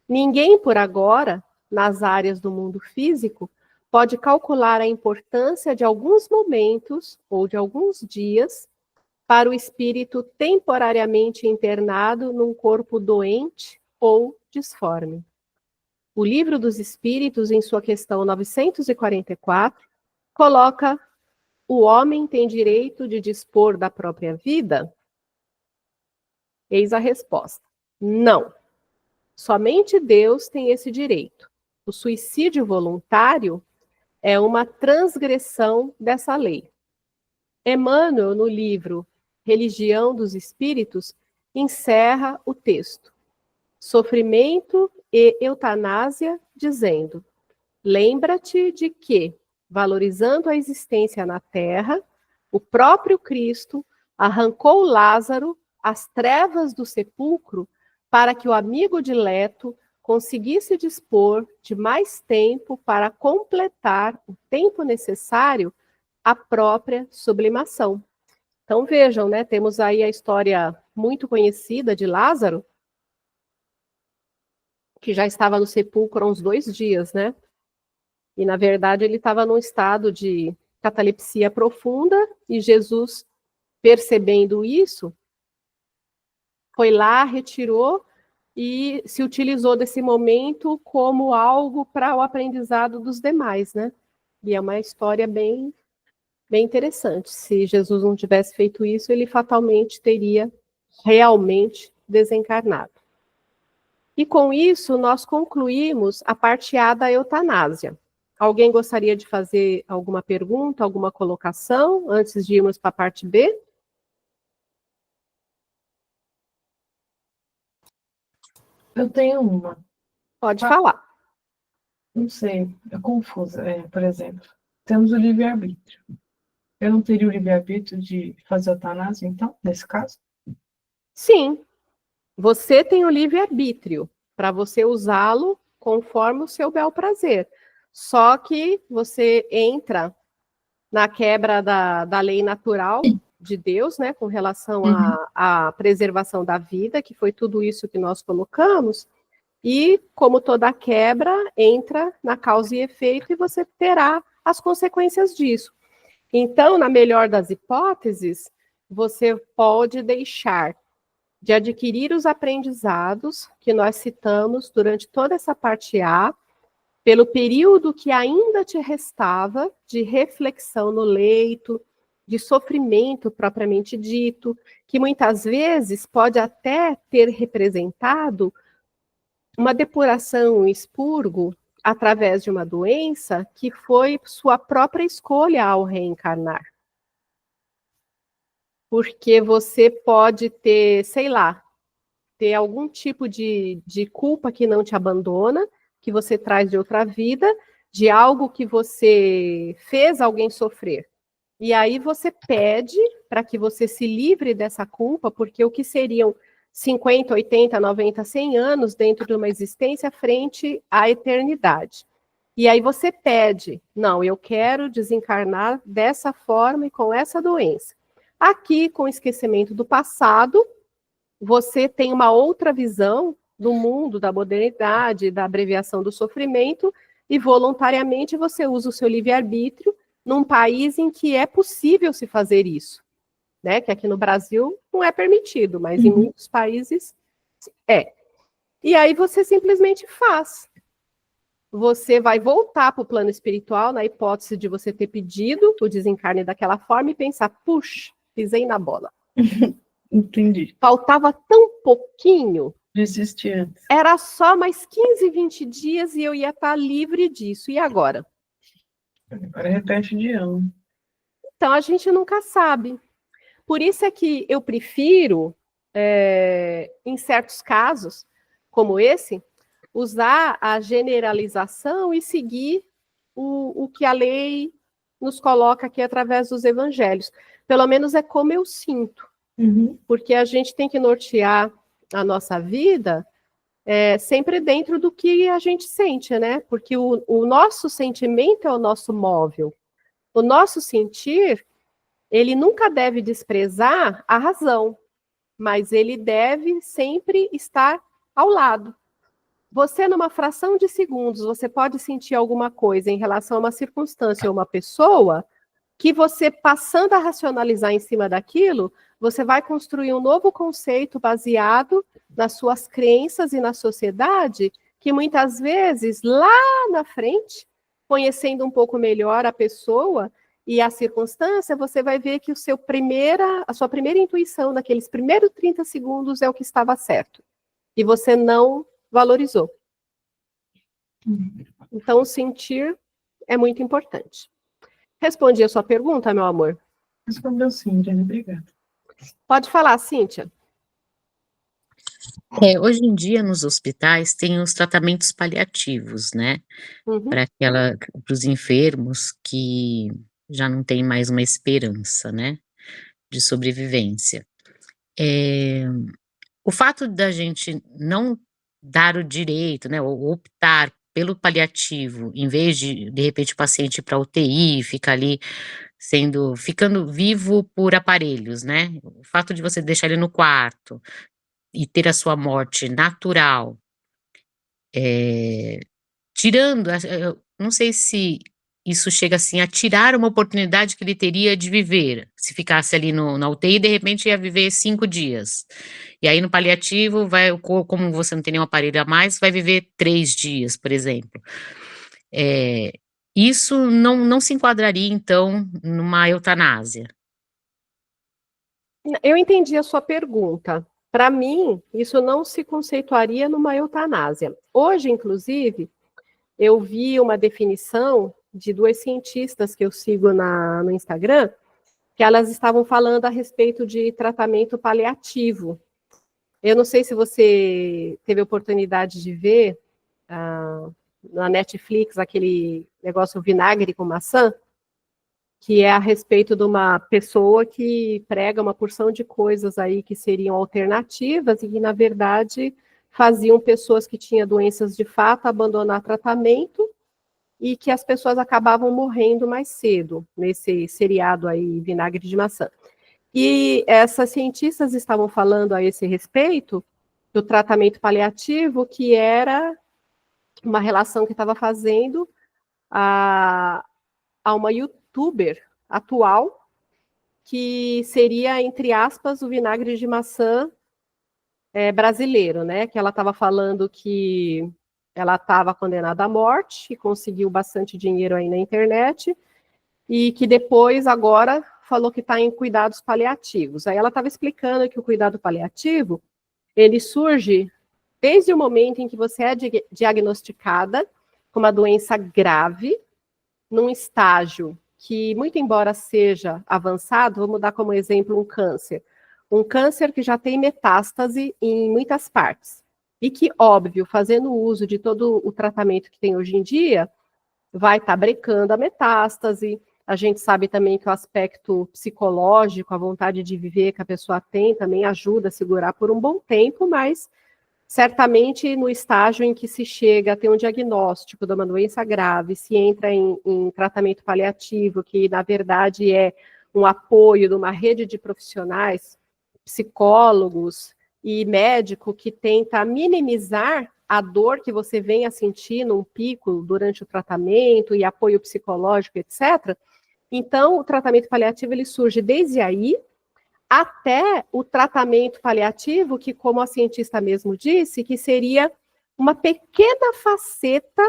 S1: Ninguém, por agora, nas áreas do mundo físico, pode calcular a importância de alguns momentos ou de alguns dias para o espírito temporariamente internado num corpo doente ou disforme. O Livro dos Espíritos, em sua questão 944, coloca: o homem tem direito de dispor da própria vida? Eis a resposta: não. Somente Deus tem esse direito. O suicídio voluntário é uma transgressão dessa lei. Emmanuel, no livro Religião dos Espíritos, encerra o texto: sofrimento e eutanásia, dizendo: lembra-te de que, valorizando a existência na terra, o próprio Cristo arrancou Lázaro às trevas do sepulcro para que o amigo dileto conseguisse dispor de mais tempo para completar o tempo necessário à própria sublimação. Então vejam, né, temos aí a história muito conhecida de Lázaro, que já estava no sepulcro há uns 2 dias, né? E, na verdade, ele estava num estado de catalepsia profunda, e Jesus, percebendo isso, foi lá, retirou e se utilizou desse momento como algo para o aprendizado dos demais, né? E é uma história bem interessante. Se Jesus não tivesse feito isso, ele fatalmente teria realmente desencarnado. E com isso, nós concluímos a parte A da eutanásia. Alguém gostaria de fazer alguma pergunta, alguma colocação, antes de irmos para a parte B?
S2: Eu tenho uma.
S1: Pode falar.
S2: Não sei, é confusa. Por exemplo, temos o livre-arbítrio. Eu não teria o livre-arbítrio de fazer eutanásia, então, nesse caso?
S1: Sim, você tem o livre-arbítrio para você usá-lo conforme o seu bel prazer. Só que você entra na quebra da lei natural de Deus, né, com relação à preservação da vida, que foi tudo isso que nós colocamos, e como toda quebra, entra na causa e efeito, e você terá as consequências disso. Então, na melhor das hipóteses, você pode deixar de adquirir os aprendizados que nós citamos durante toda essa parte A, pelo período que ainda te restava de reflexão no leito, de sofrimento propriamente dito, que muitas vezes pode até ter representado uma depuração, um expurgo, através de uma doença que foi sua própria escolha ao reencarnar. Porque você pode ter, sei lá, ter algum tipo de culpa que não te abandona, que você traz de outra vida, de algo que você fez alguém sofrer. E aí você pede para que você se livre dessa culpa, porque o que seriam 50, 80, 90, 100 anos dentro de uma existência frente à eternidade. E aí você pede: não, eu quero desencarnar dessa forma e com essa doença. Aqui, com o esquecimento do passado, você tem uma outra visão do mundo, da modernidade, da abreviação do sofrimento, e voluntariamente você usa o seu livre-arbítrio num país em que é possível se fazer isso, né? Que aqui no Brasil não é permitido, mas em muitos países é. E aí você simplesmente faz. Você vai voltar para o plano espiritual, na hipótese de você ter pedido o desencarne daquela forma e pensar, puxa, pisei na bola.
S2: Entendi.
S1: Faltava tão pouquinho,
S2: Desisti antes.
S1: era só mais 15, 20 dias e eu ia estar livre disso. E agora?
S2: Agora repete de ano.
S1: Então, a gente nunca sabe. Por isso é que eu prefiro, em certos casos, como esse, usar a generalização e seguir o que a lei nos coloca aqui através dos evangelhos. Pelo menos é como eu sinto. Porque a gente tem que nortear a nossa vida sempre dentro do que a gente sente, né? Porque o nosso sentimento é o nosso móvel. O nosso sentir, ele nunca deve desprezar a razão, mas ele deve sempre estar ao lado. Você, numa fração de segundos, você pode sentir alguma coisa em relação a uma circunstância ou uma pessoa, que você, passando a racionalizar em cima daquilo, você vai construir um novo conceito baseado nas suas crenças e na sociedade, que muitas vezes, lá na frente, conhecendo um pouco melhor a pessoa e a circunstância, você vai ver que a sua primeira intuição naqueles primeiros 30 segundos é o que estava certo. E você não valorizou. Então, o sentir é muito importante. Respondi a sua pergunta, meu amor?
S2: Respondeu sim, Jane, obrigada.
S1: Pode falar, Cíntia.
S5: Hoje em dia, nos hospitais, tem os tratamentos paliativos, né? Para os enfermos que já não têm mais uma esperança, né? De sobrevivência. O fato da gente não dar o direito, né? Ou optar pelo paliativo, em vez de repente, o paciente ir para UTI, ficar ali ficando vivo por aparelhos, né? O fato de você deixar ele no quarto e ter a sua morte natural, tirando, eu não sei se isso chega assim a tirar uma oportunidade que ele teria de viver, se ficasse ali na UTI, de repente ia viver 5 dias. E aí no paliativo, como você não tem nenhum aparelho a mais, vai viver 3 dias, por exemplo. Isso não se enquadraria, então, numa eutanásia?
S1: Eu entendi a sua pergunta. Para mim, isso não se conceituaria numa eutanásia. Hoje, inclusive, eu vi uma definição de 2 cientistas que eu sigo no Instagram, que elas estavam falando a respeito de tratamento paliativo. Eu não sei se você teve a oportunidade de ver na Netflix aquele negócio vinagre com maçã, que é a respeito de uma pessoa que prega uma porção de coisas aí que seriam alternativas e que, na verdade, faziam pessoas que tinham doenças de fato abandonar tratamento e que as pessoas acabavam morrendo mais cedo, nesse seriado aí, Vinagre de Maçã. E essas cientistas estavam falando a esse respeito do tratamento paliativo, que era uma relação que estava fazendo a uma youtuber atual, que seria, entre aspas, o vinagre de maçã brasileiro, né? Que ela estava falando que ela estava condenada à morte e conseguiu bastante dinheiro aí na internet, e que depois, agora, falou que está em cuidados paliativos. Aí ela estava explicando que o cuidado paliativo, ele surge desde o momento em que você é diagnosticada com uma doença grave, num estágio que, muito embora seja avançado, vamos dar como exemplo um câncer que já tem metástase em muitas partes, e que, óbvio, fazendo uso de todo o tratamento que tem hoje em dia, vai estar brecando a metástase. A gente sabe também que o aspecto psicológico, a vontade de viver que a pessoa tem, também ajuda a segurar por um bom tempo, mas certamente no estágio em que se chega a ter um diagnóstico de uma doença grave, se entra em tratamento paliativo, que na verdade é um apoio de uma rede de profissionais, psicólogos e médico que tenta minimizar a dor que você venha sentir num pico durante o tratamento e apoio psicológico, etc. Então, o tratamento paliativo ele surge desde aí até o tratamento paliativo, que, como a cientista mesmo disse, que seria uma pequena faceta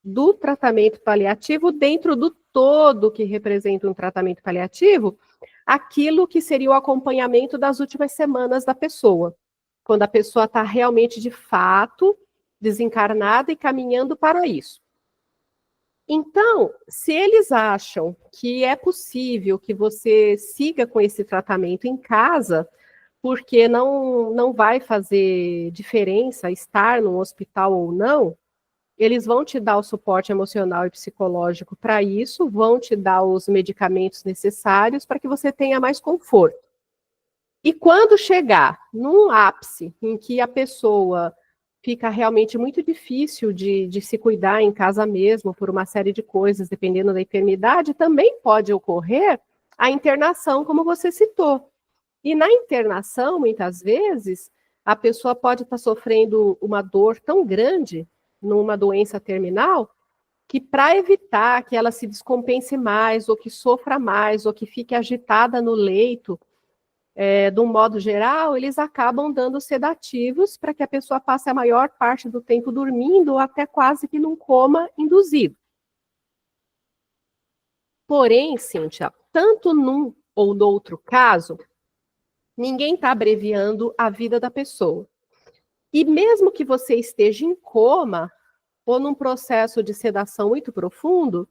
S1: do tratamento paliativo dentro do todo que representa um tratamento paliativo, aquilo que seria o acompanhamento das últimas semanas da pessoa, quando a pessoa está realmente, de fato, desencarnada e caminhando para isso. Então, se eles acham que é possível que você siga com esse tratamento em casa, porque não vai fazer diferença estar no hospital ou não, eles vão te dar o suporte emocional e psicológico para isso, vão te dar os medicamentos necessários para que você tenha mais conforto. E quando chegar num ápice em que a pessoa fica realmente muito difícil de se cuidar em casa mesmo, por uma série de coisas, dependendo da enfermidade, também pode ocorrer a internação, como você citou. E na internação, muitas vezes, a pessoa pode estar sofrendo uma dor tão grande numa doença terminal, que para evitar que ela se descompense mais, ou que sofra mais, ou que fique agitada no leito, de um modo geral, eles acabam dando sedativos para que a pessoa passe a maior parte do tempo dormindo, ou até quase que num coma induzido. Porém, Cíntia, tanto num ou no outro caso, ninguém está abreviando a vida da pessoa. E mesmo que você esteja em coma, ou num processo de sedação muito profundo,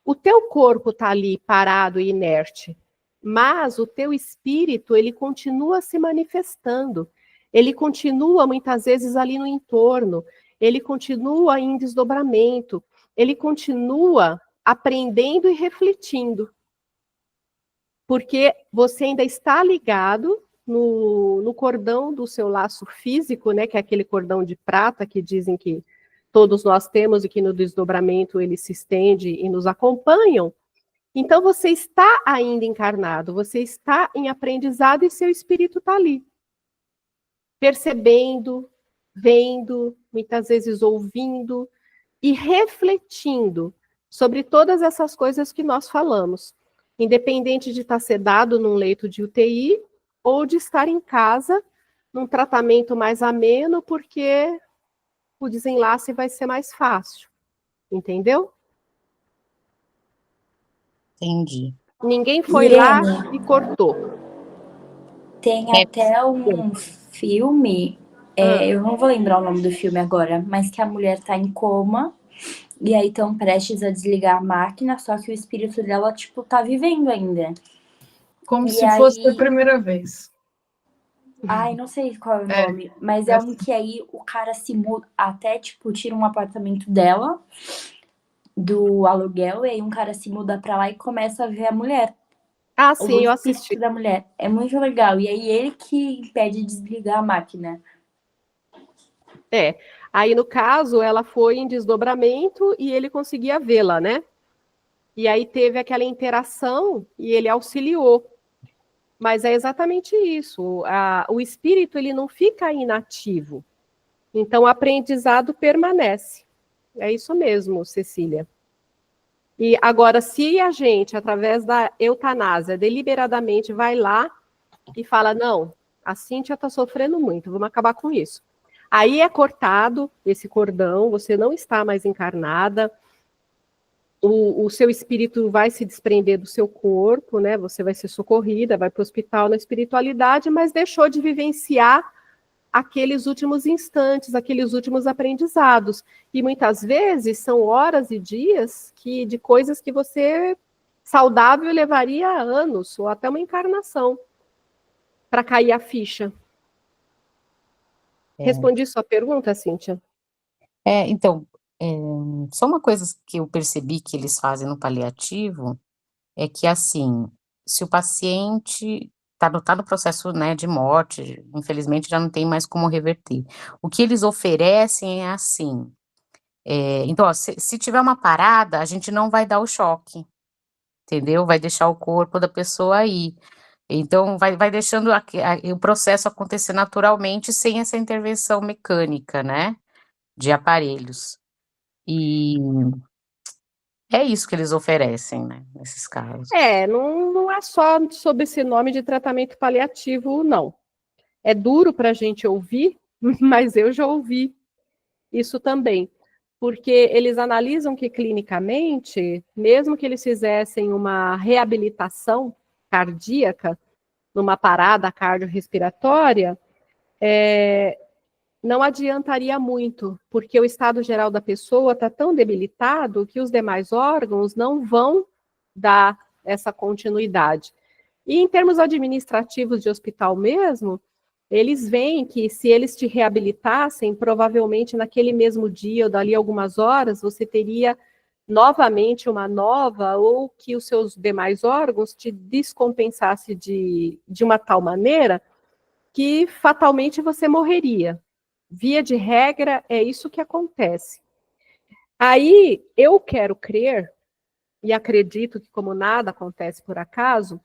S1: o teu corpo está ali parado e inerte, mas o teu espírito, ele continua se manifestando, ele continua muitas vezes ali no entorno, ele continua em desdobramento, ele continua aprendendo e refletindo, porque você ainda está ligado no cordão do seu laço físico, né, que é aquele cordão de prata que dizem que todos nós temos e que no desdobramento ele se estende e nos acompanham. Então você está ainda encarnado, você está em aprendizado e seu espírito está ali, percebendo, vendo, muitas vezes ouvindo e refletindo sobre todas essas coisas que nós falamos, independente de estar sedado num leito de UTI ou de estar em casa num tratamento mais ameno, porque o desenlace vai ser mais fácil, entendeu?
S5: Entendi.
S1: Ninguém foi lá
S4: Irene,
S1: e cortou.
S4: tem
S5: É,
S4: até um filme, eu não vou lembrar o nome do filme agora, mas que a mulher tá em coma e aí estão prestes a desligar a máquina, só que o espírito dela, tipo, tá vivendo ainda.
S2: Como
S4: E
S2: se fosse a
S4: aí,
S2: primeira vez.
S4: ai, não sei qual é o
S2: É,
S4: nome, mas é um que aí o cara se muda, até, tipo, tira um apartamento dela, do aluguel, e aí um cara se muda pra lá e começa a ver a mulher,
S1: Ah,
S4: o
S1: sim, eu
S4: espírito
S1: assisti.
S4: da mulher. É muito legal. E aí ele que impede de desligar a máquina.
S1: Aí, no caso, ela foi em desdobramento e ele conseguia vê-la, né? E aí teve aquela interação e ele auxiliou. Mas é exatamente isso. O espírito, ele não fica inativo. Então, o aprendizado permanece. É isso mesmo, Cecília. E agora, se a gente, através da eutanásia, deliberadamente vai lá e fala, não, a Cíntia está sofrendo muito, vamos acabar com isso. Aí é cortado esse cordão, você não está mais encarnada, o seu espírito vai se desprender do seu corpo, né? Você vai ser socorrida, vai para o hospital na espiritualidade, mas deixou de vivenciar aqueles últimos instantes, aqueles últimos aprendizados. E muitas vezes são horas e dias de coisas que você, saudável, levaria anos, ou até uma encarnação, para cair a ficha. Respondi sua pergunta, Cíntia?
S5: Então, só uma coisa que eu percebi que eles fazem no paliativo é que, assim, se o paciente tá no processo, né, de morte, infelizmente já não tem mais como reverter. O que eles oferecem é assim, então, ó, se tiver uma parada, a gente não vai dar o choque. entendeu? Vai deixar o corpo da pessoa aí. Então vai deixando o processo acontecer naturalmente sem essa intervenção mecânica, né, de aparelhos. E é isso que eles oferecem, né, nesses casos.
S1: Não é só sob esse nome de tratamento paliativo, não. É duro para a gente ouvir, mas eu já ouvi isso também. Porque eles analisam que clinicamente, mesmo que eles fizessem uma reabilitação cardíaca, numa parada cardiorrespiratória, não adiantaria muito, porque o estado geral da pessoa está tão debilitado que os demais órgãos não vão dar essa continuidade. E em termos administrativos de hospital mesmo, eles veem que se eles te reabilitassem, provavelmente naquele mesmo dia ou dali algumas horas, você teria novamente uma nova, ou que os seus demais órgãos te descompensasse de uma tal maneira que fatalmente você morreria. Via de regra, é isso que acontece. Aí, eu quero crer, e acredito que como nada acontece por acaso,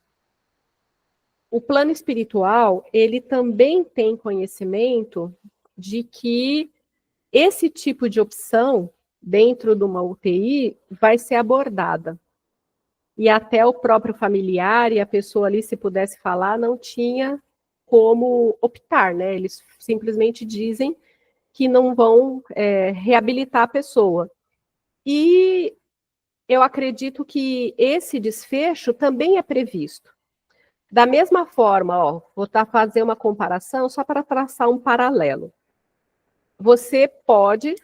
S1: o plano espiritual, ele também tem conhecimento de que esse tipo de opção dentro de uma UTI vai ser abordada. E até o próprio familiar e a pessoa ali, se pudesse falar, não tinha como optar, né? Eles simplesmente dizem que não vão reabilitar a pessoa. E eu acredito que esse desfecho também é previsto. Da mesma forma, vou fazer uma comparação só para traçar um paralelo. Você pode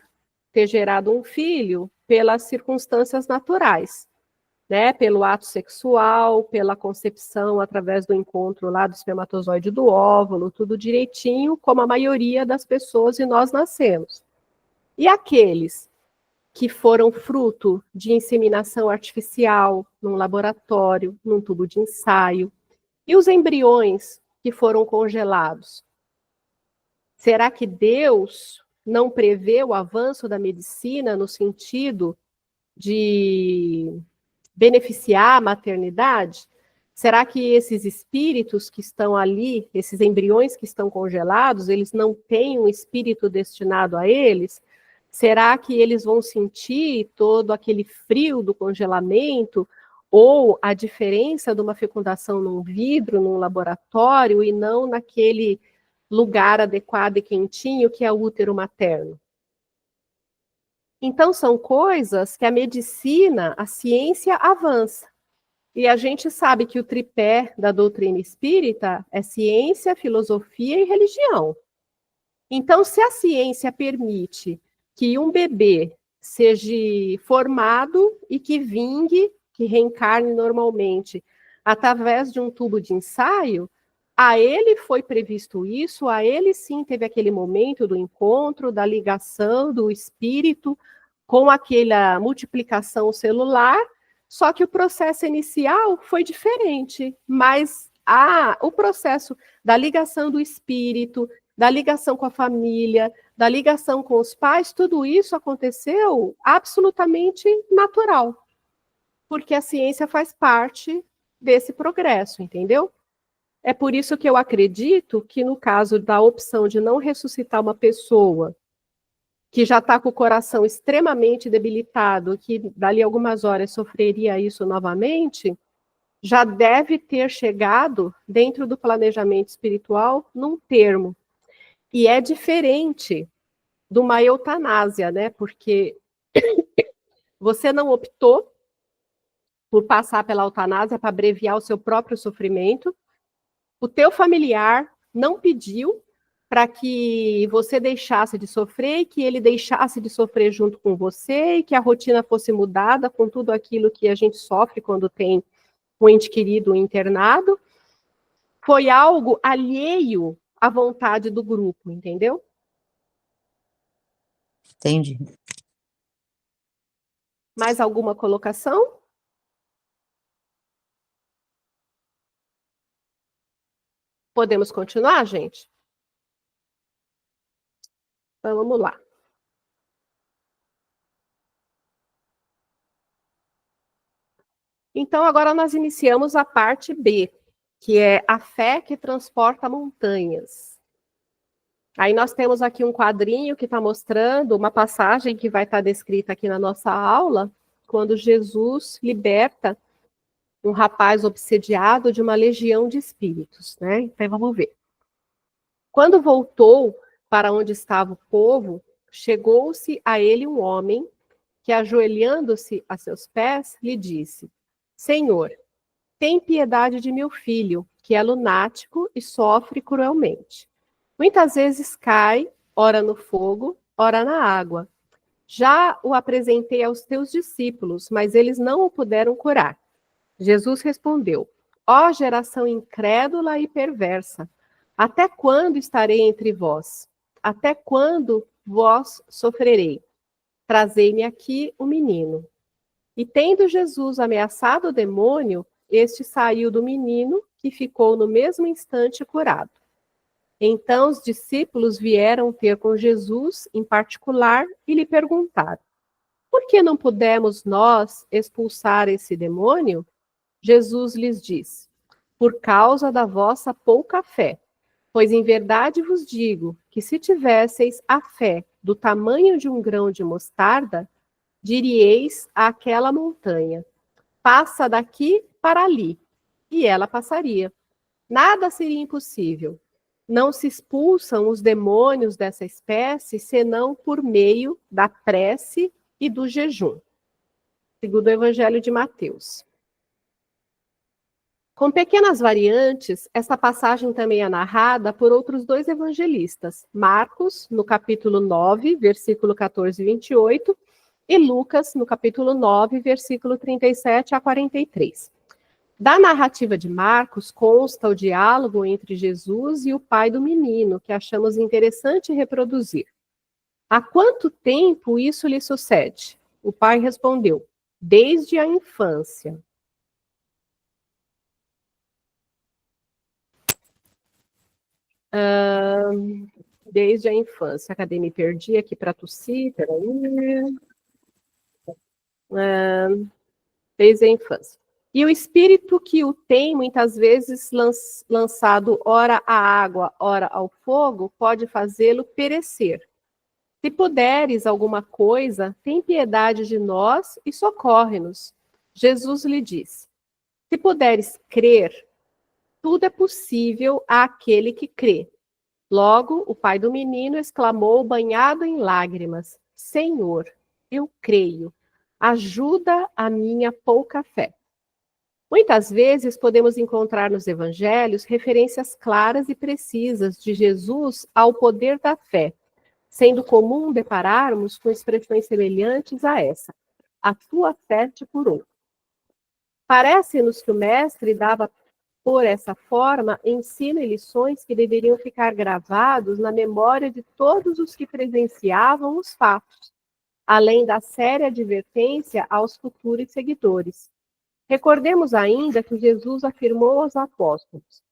S1: ter gerado um filho pelas circunstâncias naturais, né? Pelo ato sexual, pela concepção através do encontro lá do espermatozoide do óvulo, tudo direitinho, como a maioria das pessoas e nós nascemos. E aqueles que foram fruto de inseminação artificial num laboratório, num tubo de ensaio, e os embriões que foram congelados? Será que Deus não prevê o avanço da medicina no sentido de beneficiar a maternidade? Será que esses espíritos que estão ali, esses embriões que estão congelados, eles não têm um espírito destinado a eles? Será que eles vão sentir todo aquele frio do congelamento ou a diferença de uma fecundação num vidro, num laboratório e não naquele lugar adequado e quentinho que é o útero materno? Então são coisas que a medicina, a ciência avança. E a gente sabe que o tripé da doutrina espírita é ciência, filosofia e religião. Então, se a ciência permite que um bebê seja formado e que vingue, que reencarne normalmente, através de um tubo de ensaio, a ele foi previsto isso, a ele sim teve aquele momento do encontro, da ligação do espírito com aquela multiplicação celular, só que o processo inicial foi diferente, mas o processo da ligação do espírito, da ligação com a família, da ligação com os pais, tudo isso aconteceu absolutamente natural, porque a ciência faz parte desse progresso, entendeu? É por isso que eu acredito que no caso da opção de não ressuscitar uma pessoa que já está com o coração extremamente debilitado, que dali algumas horas sofreria isso novamente, já deve ter chegado dentro do planejamento espiritual num termo. E é diferente de uma eutanásia, né? Porque você não optou por passar pela eutanásia para abreviar o seu próprio sofrimento, o teu familiar não pediu para que você deixasse de sofrer, que ele deixasse de sofrer junto com você, e que a rotina fosse mudada com tudo aquilo que a gente sofre quando tem um ente querido internado. Foi algo alheio à vontade do grupo, entendeu?
S5: Entendi.
S1: Mais alguma colocação? Podemos continuar, gente? Então, vamos lá. Então, agora nós iniciamos a parte B, que é a fé que transporta montanhas. Aí nós temos aqui um quadrinho que está mostrando uma passagem que vai estar descrita aqui na nossa aula, quando Jesus liberta um rapaz obsediado de uma legião de espíritos, né? Então vamos ver. Quando voltou para onde estava o povo, chegou-se a ele um homem que, ajoelhando-se a seus pés, lhe disse: Senhor, tem piedade de meu filho, que é lunático e sofre cruelmente. Muitas vezes cai, ora no fogo, ora na água. Já o apresentei aos teus discípulos, mas eles não o puderam curar. Jesus respondeu: Ó geração incrédula e perversa, até quando estarei entre vós? Até quando vós sofrerei? Trazei-me aqui o menino. E tendo Jesus ameaçado o demônio, este saiu do menino, que ficou no mesmo instante curado. Então os discípulos vieram ter com Jesus em particular e lhe perguntaram: Por que não pudemos nós expulsar esse demônio? Jesus lhes disse: Por causa da vossa pouca fé. Pois em verdade vos digo que se tivesseis a fé do tamanho de um grão de mostarda, diríeis àquela montanha: Passa daqui para ali, e ela passaria. Nada seria impossível. Não se expulsam os demônios dessa espécie senão por meio da prece e do jejum. Segundo o Evangelho de Mateus. Com pequenas variantes, essa passagem também é narrada por outros dois evangelistas, Marcos, no capítulo 9, versículo 14 e 28, e Lucas, no capítulo 9, versículo 37 a 43. Da narrativa de Marcos consta o diálogo entre Jesus e o pai do menino, que achamos interessante reproduzir. Há quanto tempo isso lhe sucede? O pai respondeu: Desde a infância. Desde a infância. Cadê? Me perdi aqui para tossir, peraí. Desde a infância. E o espírito que o tem, muitas vezes lançado ora à água, ora ao fogo, pode fazê-lo perecer. Se puderes alguma coisa, tem piedade de nós e socorre-nos. Jesus lhe disse: Se puderes crer, tudo é possível àquele que crê. Logo, o pai do menino exclamou, banhado em lágrimas: Senhor, eu creio, ajuda a minha pouca fé. Muitas vezes podemos encontrar nos evangelhos referências claras e precisas de Jesus ao poder da fé, sendo comum depararmos com expressões semelhantes a essa: a tua fé te curou. Parece-nos que o mestre dava por essa forma ensino e lições que deveriam ficar gravados na memória de todos os que presenciavam os fatos, além da séria advertência aos futuros seguidores. Recordemos ainda que Jesus afirmou aos apóstolos: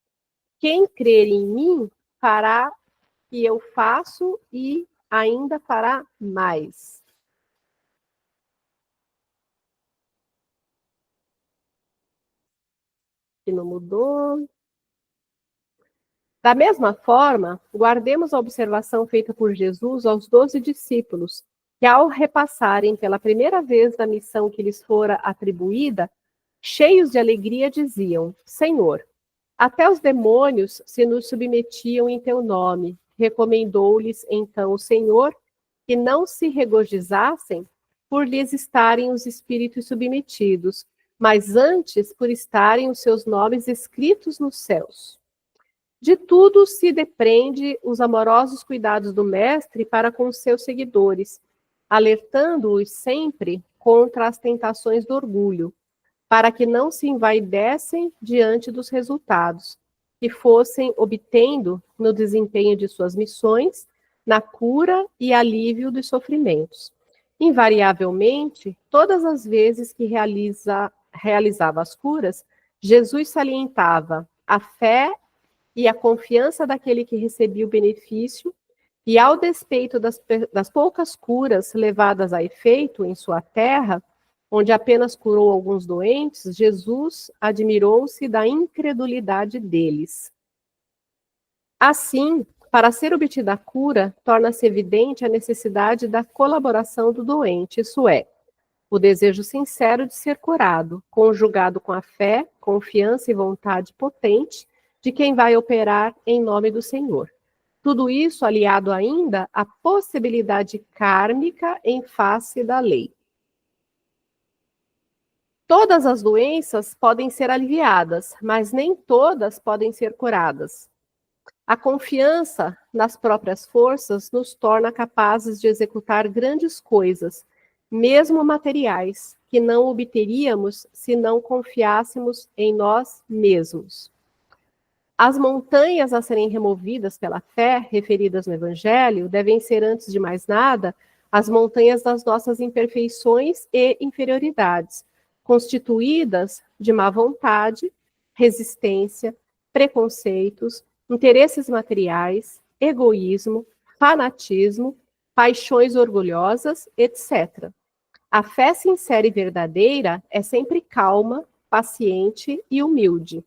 S1: Quem crer em mim fará o que eu faço e ainda fará mais. Que não mudou. Da mesma forma, guardemos a observação feita por Jesus aos 12 discípulos, que ao repassarem pela primeira vez da missão que lhes fora atribuída, cheios de alegria diziam: Senhor, até os demônios se nos submetiam em teu nome. Recomendou-lhes então o Senhor que não se regozijassem por lhes estarem os espíritos submetidos, mas antes por estarem os seus nomes escritos nos céus. De tudo se depreende os amorosos cuidados do Mestre para com os seus seguidores, alertando-os sempre contra as tentações do orgulho, para que não se envaidecem diante dos resultados que fossem obtendo no desempenho de suas missões, na cura e alívio dos sofrimentos. Invariavelmente, todas as vezes que realizava as curas, Jesus salientava a fé e a confiança daquele que recebia o benefício, e ao despeito das poucas curas levadas a efeito em sua terra, onde apenas curou alguns doentes, Jesus admirou-se da incredulidade deles. Assim, para ser obtida a cura, torna-se evidente a necessidade da colaboração do doente, isso é, o desejo sincero de ser curado, conjugado com a fé, confiança e vontade potente de quem vai operar em nome do Senhor. Tudo isso aliado ainda à possibilidade kármica em face da lei. Todas as doenças podem ser aliviadas, mas nem todas podem ser curadas. A confiança nas próprias forças nos torna capazes de executar grandes coisas, mesmo materiais, que não obteríamos se não confiássemos em nós mesmos. As montanhas a serem removidas pela fé, referidas no Evangelho, devem ser, antes de mais nada, as montanhas das nossas imperfeições e inferioridades, constituídas de má vontade, resistência, preconceitos, interesses materiais, egoísmo, fanatismo, paixões orgulhosas, etc. A fé sincera e verdadeira é sempre calma, paciente e humilde.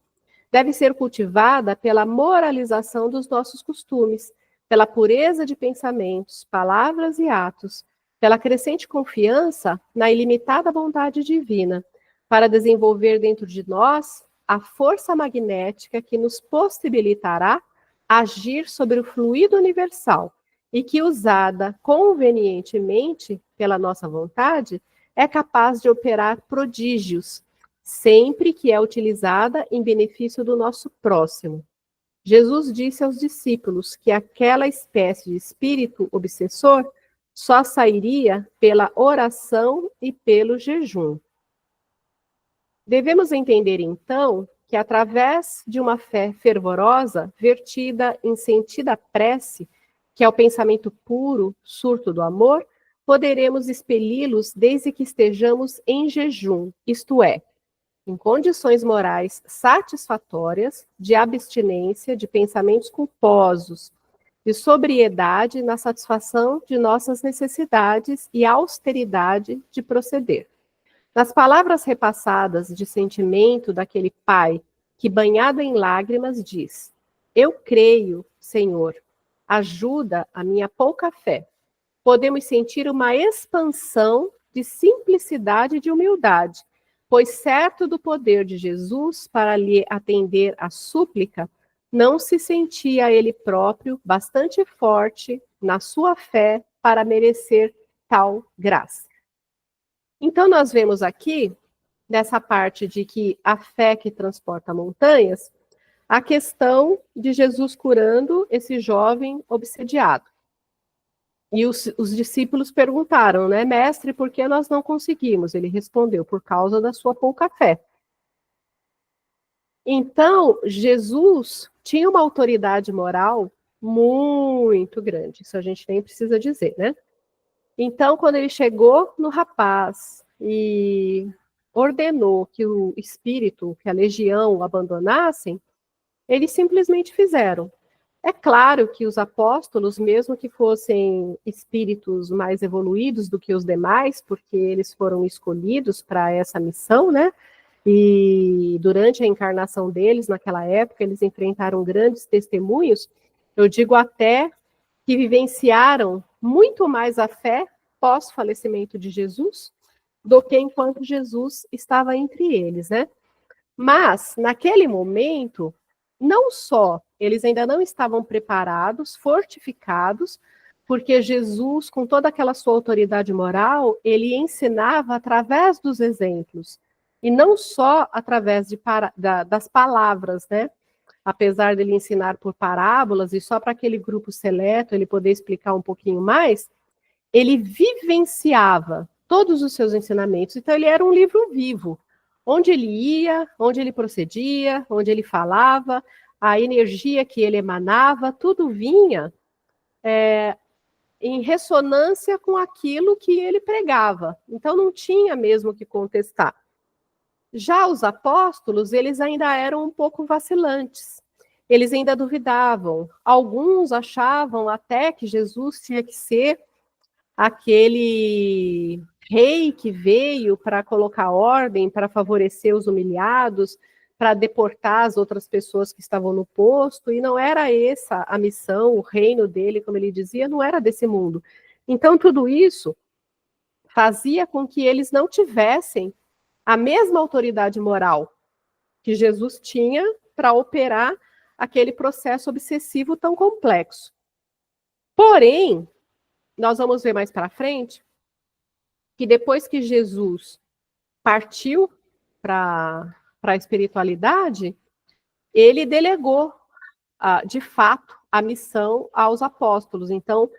S1: Deve ser cultivada pela moralização dos nossos costumes, pela pureza de pensamentos, palavras e atos, pela crescente confiança na ilimitada bondade divina, para desenvolver dentro de nós a força magnética que nos possibilitará agir sobre o fluido universal e que, usada convenientemente pela nossa vontade, é capaz de operar prodígios, sempre que é utilizada em benefício do nosso próximo. Jesus disse aos discípulos que aquela espécie de espírito obsessor só sairia pela oração e pelo jejum. Devemos entender, então, que através de uma fé fervorosa, vertida em sentida prece, que é o pensamento puro, surto do amor, poderemos expeli-los desde que estejamos em jejum, isto é, em condições morais satisfatórias, de abstinência, de pensamentos culposos, de sobriedade na satisfação de nossas necessidades e austeridade de proceder. Nas palavras repassadas de sentimento daquele pai que, banhado em lágrimas, diz: "Eu creio, Senhor, ajuda a minha pouca fé", podemos sentir uma expansão de simplicidade e de humildade, pois certo do poder de Jesus para lhe atender a súplica, não se sentia ele próprio bastante forte na sua fé para merecer tal graça. Então, nós vemos aqui, nessa parte de que a fé que transporta montanhas, a questão de Jesus curando esse jovem obsediado. E os discípulos perguntaram, né, mestre, por que nós não conseguimos? Ele respondeu, por causa da sua pouca fé. Então, Jesus tinha uma autoridade moral muito grande, isso a gente nem precisa dizer, né? Então, quando ele chegou no rapaz e ordenou que o espírito, que a legião o abandonassem, eles simplesmente fizeram. É claro que os apóstolos, mesmo que fossem espíritos mais evoluídos do que os demais, porque eles foram escolhidos para essa missão, né? E durante a encarnação deles, naquela época, eles enfrentaram grandes testemunhos, eu digo até que vivenciaram muito mais a fé pós-falecimento de Jesus do que enquanto Jesus estava entre eles, né? Mas, naquele momento, não só eles ainda não estavam preparados, fortificados, porque Jesus, com toda aquela sua autoridade moral, ele ensinava através dos exemplos, e não só através das palavras, né? Apesar dele ensinar por parábolas, e só para aquele grupo seleto ele poder explicar um pouquinho mais, ele vivenciava todos os seus ensinamentos. Então, ele era um livro vivo. Onde ele ia, onde ele procedia, onde ele falava, a energia que ele emanava, tudo vinha em ressonância com aquilo que ele pregava. Então, não tinha mesmo o que contestar. Já os apóstolos, eles ainda eram um pouco vacilantes. Eles ainda duvidavam. Alguns achavam até que Jesus tinha que ser aquele rei que veio para colocar ordem, para favorecer os humilhados, para deportar as outras pessoas que estavam no posto, e não era essa a missão, o reino dele, como ele dizia, não era desse mundo. Então, tudo isso fazia com que eles não tivessem a mesma autoridade moral que Jesus tinha para operar aquele processo obsessivo tão complexo. Porém, nós vamos ver mais para frente que depois que Jesus partiu para a espiritualidade, ele delegou, de fato, a missão aos apóstolos. Então,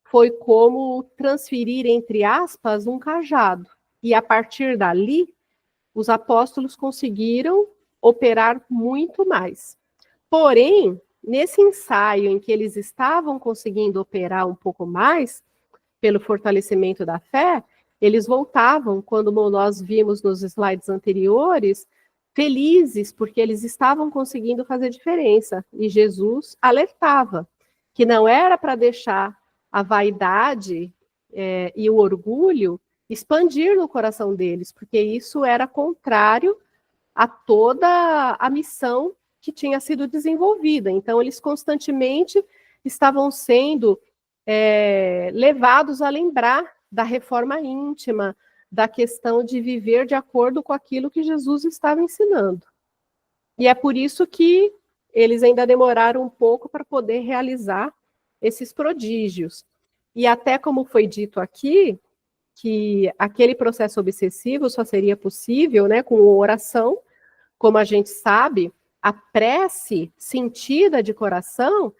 S1: foi como transferir, entre aspas, um cajado. E a partir dali, os apóstolos conseguiram operar muito mais. Porém, nesse ensaio em que eles estavam conseguindo operar um pouco mais, pelo fortalecimento da fé, eles voltavam, quando nós vimos nos slides anteriores, felizes, porque eles estavam conseguindo fazer diferença. E Jesus alertava que não era para deixar a vaidade e o orgulho expandir no coração deles, porque isso era contrário a toda a missão que tinha sido desenvolvida. Então, eles constantemente estavam sendo levados a lembrar da reforma íntima, da questão de viver de acordo com aquilo que Jesus estava ensinando. E é por isso que eles ainda demoraram um pouco para poder realizar esses prodígios. E até como foi dito aqui, que aquele processo obsessivo só seria possível, né, com oração. Como a gente sabe, a prece sentida de coração,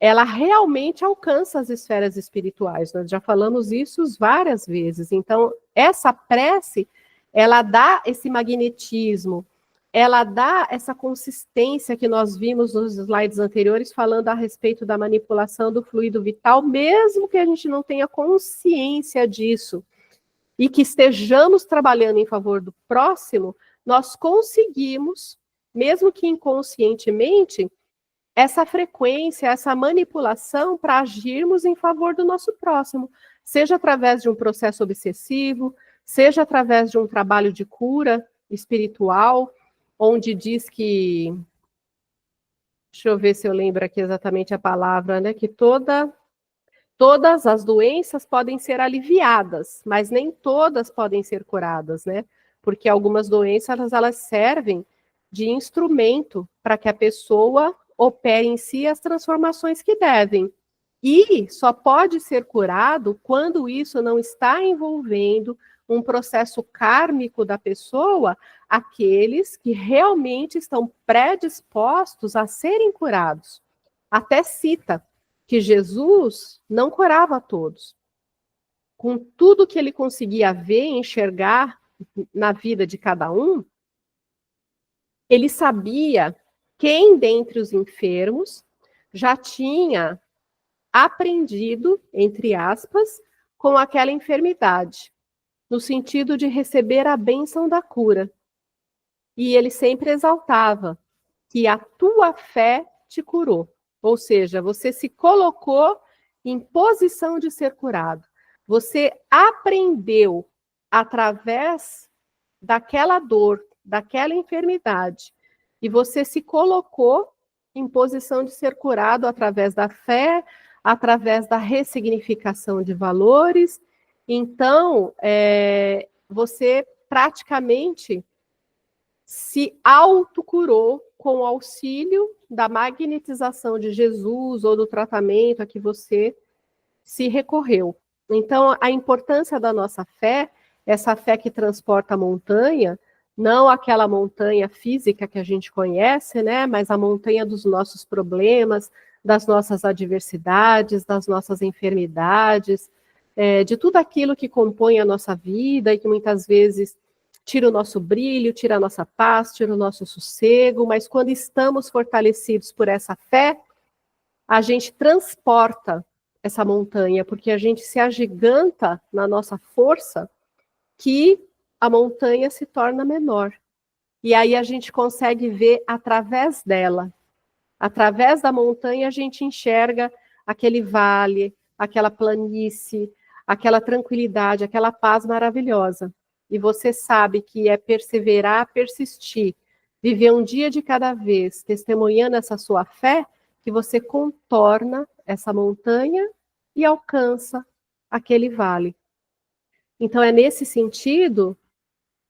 S1: ela realmente alcança as esferas espirituais. Nós já falamos isso várias vezes. Então, essa prece, ela dá esse magnetismo, ela dá essa consistência que nós vimos nos slides anteriores, falando a respeito da manipulação do fluido vital, mesmo que a gente não tenha consciência disso, e que estejamos trabalhando em favor do próximo, nós conseguimos, mesmo que inconscientemente, essa frequência, essa manipulação para agirmos em favor do nosso próximo, seja através de um processo obsessivo, seja através de um trabalho de cura espiritual, onde diz que, deixa eu ver se eu lembro aqui exatamente a palavra, né, que todas as doenças podem ser aliviadas, mas nem todas podem ser curadas, né? Porque algumas doenças elas servem de instrumento para que a pessoa opere em si as transformações que devem. E só pode ser curado quando isso não está envolvendo um processo kármico da pessoa, aqueles que realmente estão predispostos a serem curados. Até cita que Jesus não curava a todos. Com tudo que ele conseguia ver e enxergar na vida de cada um, ele sabia quem dentre os enfermos já tinha aprendido, entre aspas, com aquela enfermidade, no sentido de receber a bênção da cura. E ele sempre exaltava que a tua fé te curou. Ou seja, você se colocou em posição de ser curado. Você aprendeu através daquela dor, daquela enfermidade, e você se colocou em posição de ser curado através da fé, através da ressignificação de valores. Então, você praticamente se autocurou com o auxílio da magnetização de Jesus ou do tratamento a que você se recorreu. Então, a importância da nossa fé, essa fé que transporta a montanha, não aquela montanha física que a gente conhece, né, mas a montanha dos nossos problemas, das nossas adversidades, das nossas enfermidades, de tudo aquilo que compõe a nossa vida e que muitas vezes tira o nosso brilho, tira a nossa paz, tira o nosso sossego, mas quando estamos fortalecidos por essa fé, a gente transporta essa montanha, porque a gente se agiganta na nossa força, que a montanha se torna menor. E aí a gente consegue ver através dela. Através da montanha a gente enxerga aquele vale, aquela planície, aquela tranquilidade, aquela paz maravilhosa. E você sabe que é perseverar, persistir, viver um dia de cada vez, testemunhando essa sua fé, que você contorna essa montanha e alcança aquele vale. Então, é nesse sentido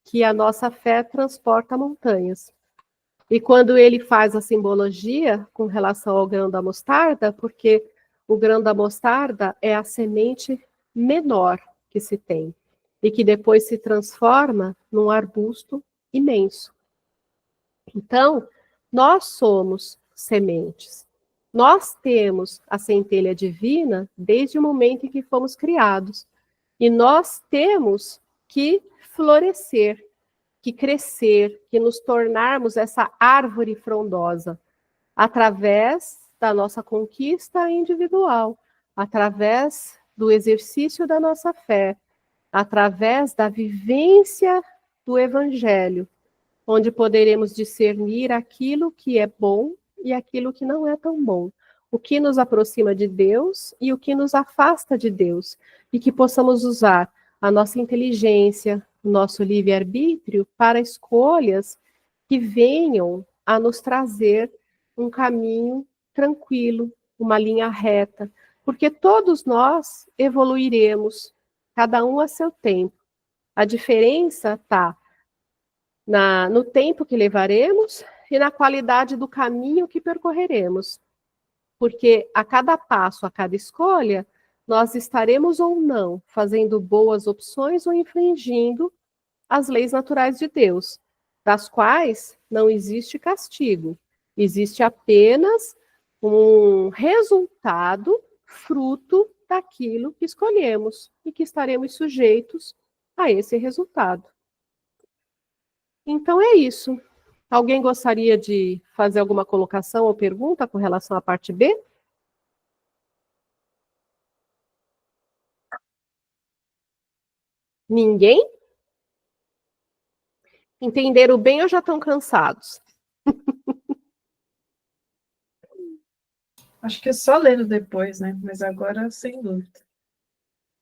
S1: que a nossa fé transporta montanhas. E quando ele faz a simbologia com relação ao grão da mostarda, porque o grão da mostarda é a semente menor que se tem, e que depois se transforma num arbusto imenso. Então, nós somos sementes. Nós temos a centelha divina desde o momento em que fomos criados. E nós temos que florescer, que crescer, que nos tornarmos essa árvore frondosa, através da nossa conquista individual, através do exercício da nossa fé, através da vivência do Evangelho, onde poderemos discernir aquilo que é bom e aquilo que não é tão bom, o que nos aproxima de Deus e o que nos afasta de Deus, e que possamos usar a nossa inteligência, o nosso livre-arbítrio para escolhas que venham a nos trazer um caminho tranquilo, uma linha reta, porque todos nós evoluiremos, cada um a seu tempo. A diferença está no tempo que levaremos e na qualidade do caminho que percorreremos. Porque a cada passo, a cada escolha, nós estaremos ou não fazendo boas opções ou infringindo as leis naturais de Deus, das quais não existe castigo. Existe apenas um resultado fruto daquilo que escolhemos e que estaremos sujeitos a esse resultado. Então é isso. Alguém gostaria de fazer alguma colocação ou pergunta com relação à parte B? Ninguém? Entenderam bem ou já estão cansados?
S2: Acho que é só lendo depois, né? Mas agora, sem dúvida.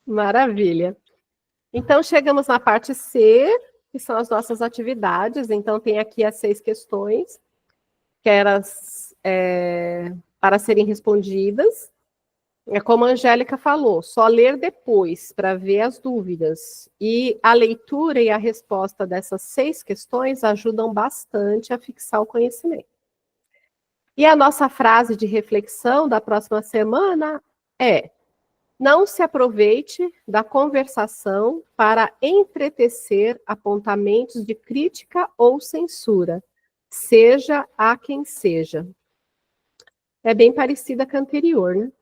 S1: Maravilha. Então, chegamos na parte C, que são as nossas atividades. Então, tem aqui as 6 questões, que eram para serem respondidas. É como a Angélica falou, só ler depois, para ver as dúvidas. E a leitura e a resposta dessas 6 questões ajudam bastante a fixar o conhecimento. E a nossa frase de reflexão da próxima semana é: não se aproveite da conversação para entretecer apontamentos de crítica ou censura, seja a quem seja. É bem parecida com a anterior, né?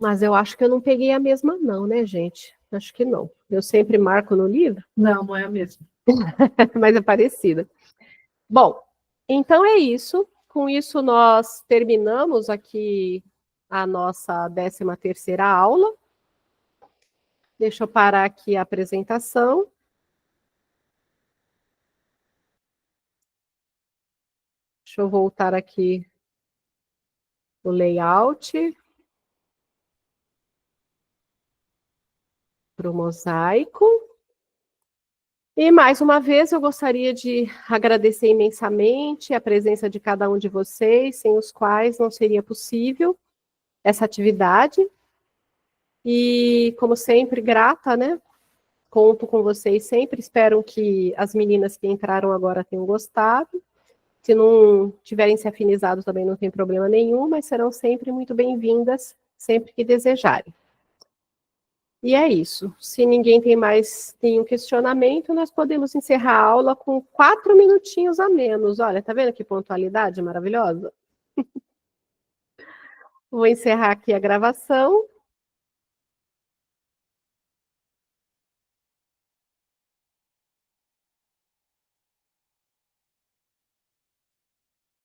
S1: Mas eu acho que eu não peguei a mesma não, né, gente? Acho que não. Eu sempre marco no livro.
S2: Não, não é a mesma.
S1: Mas é parecida. Bom, então é isso. Com isso nós terminamos aqui a nossa 13ª aula. Deixa eu parar aqui a apresentação. Deixa eu voltar aqui o layout para o mosaico. E mais uma vez eu gostaria de agradecer imensamente a presença de cada um de vocês, sem os quais não seria possível essa atividade. E, como sempre, grata, né? Conto com vocês sempre. Espero que as meninas que entraram agora tenham gostado. Se não tiverem se afinizado, também não tem problema nenhum, mas serão sempre muito bem-vindas, sempre que desejarem. E é isso. Se ninguém tem mais nenhum questionamento, nós podemos encerrar a aula com 4 minutinhos a menos. Olha, tá vendo que pontualidade maravilhosa? Vou encerrar aqui a gravação.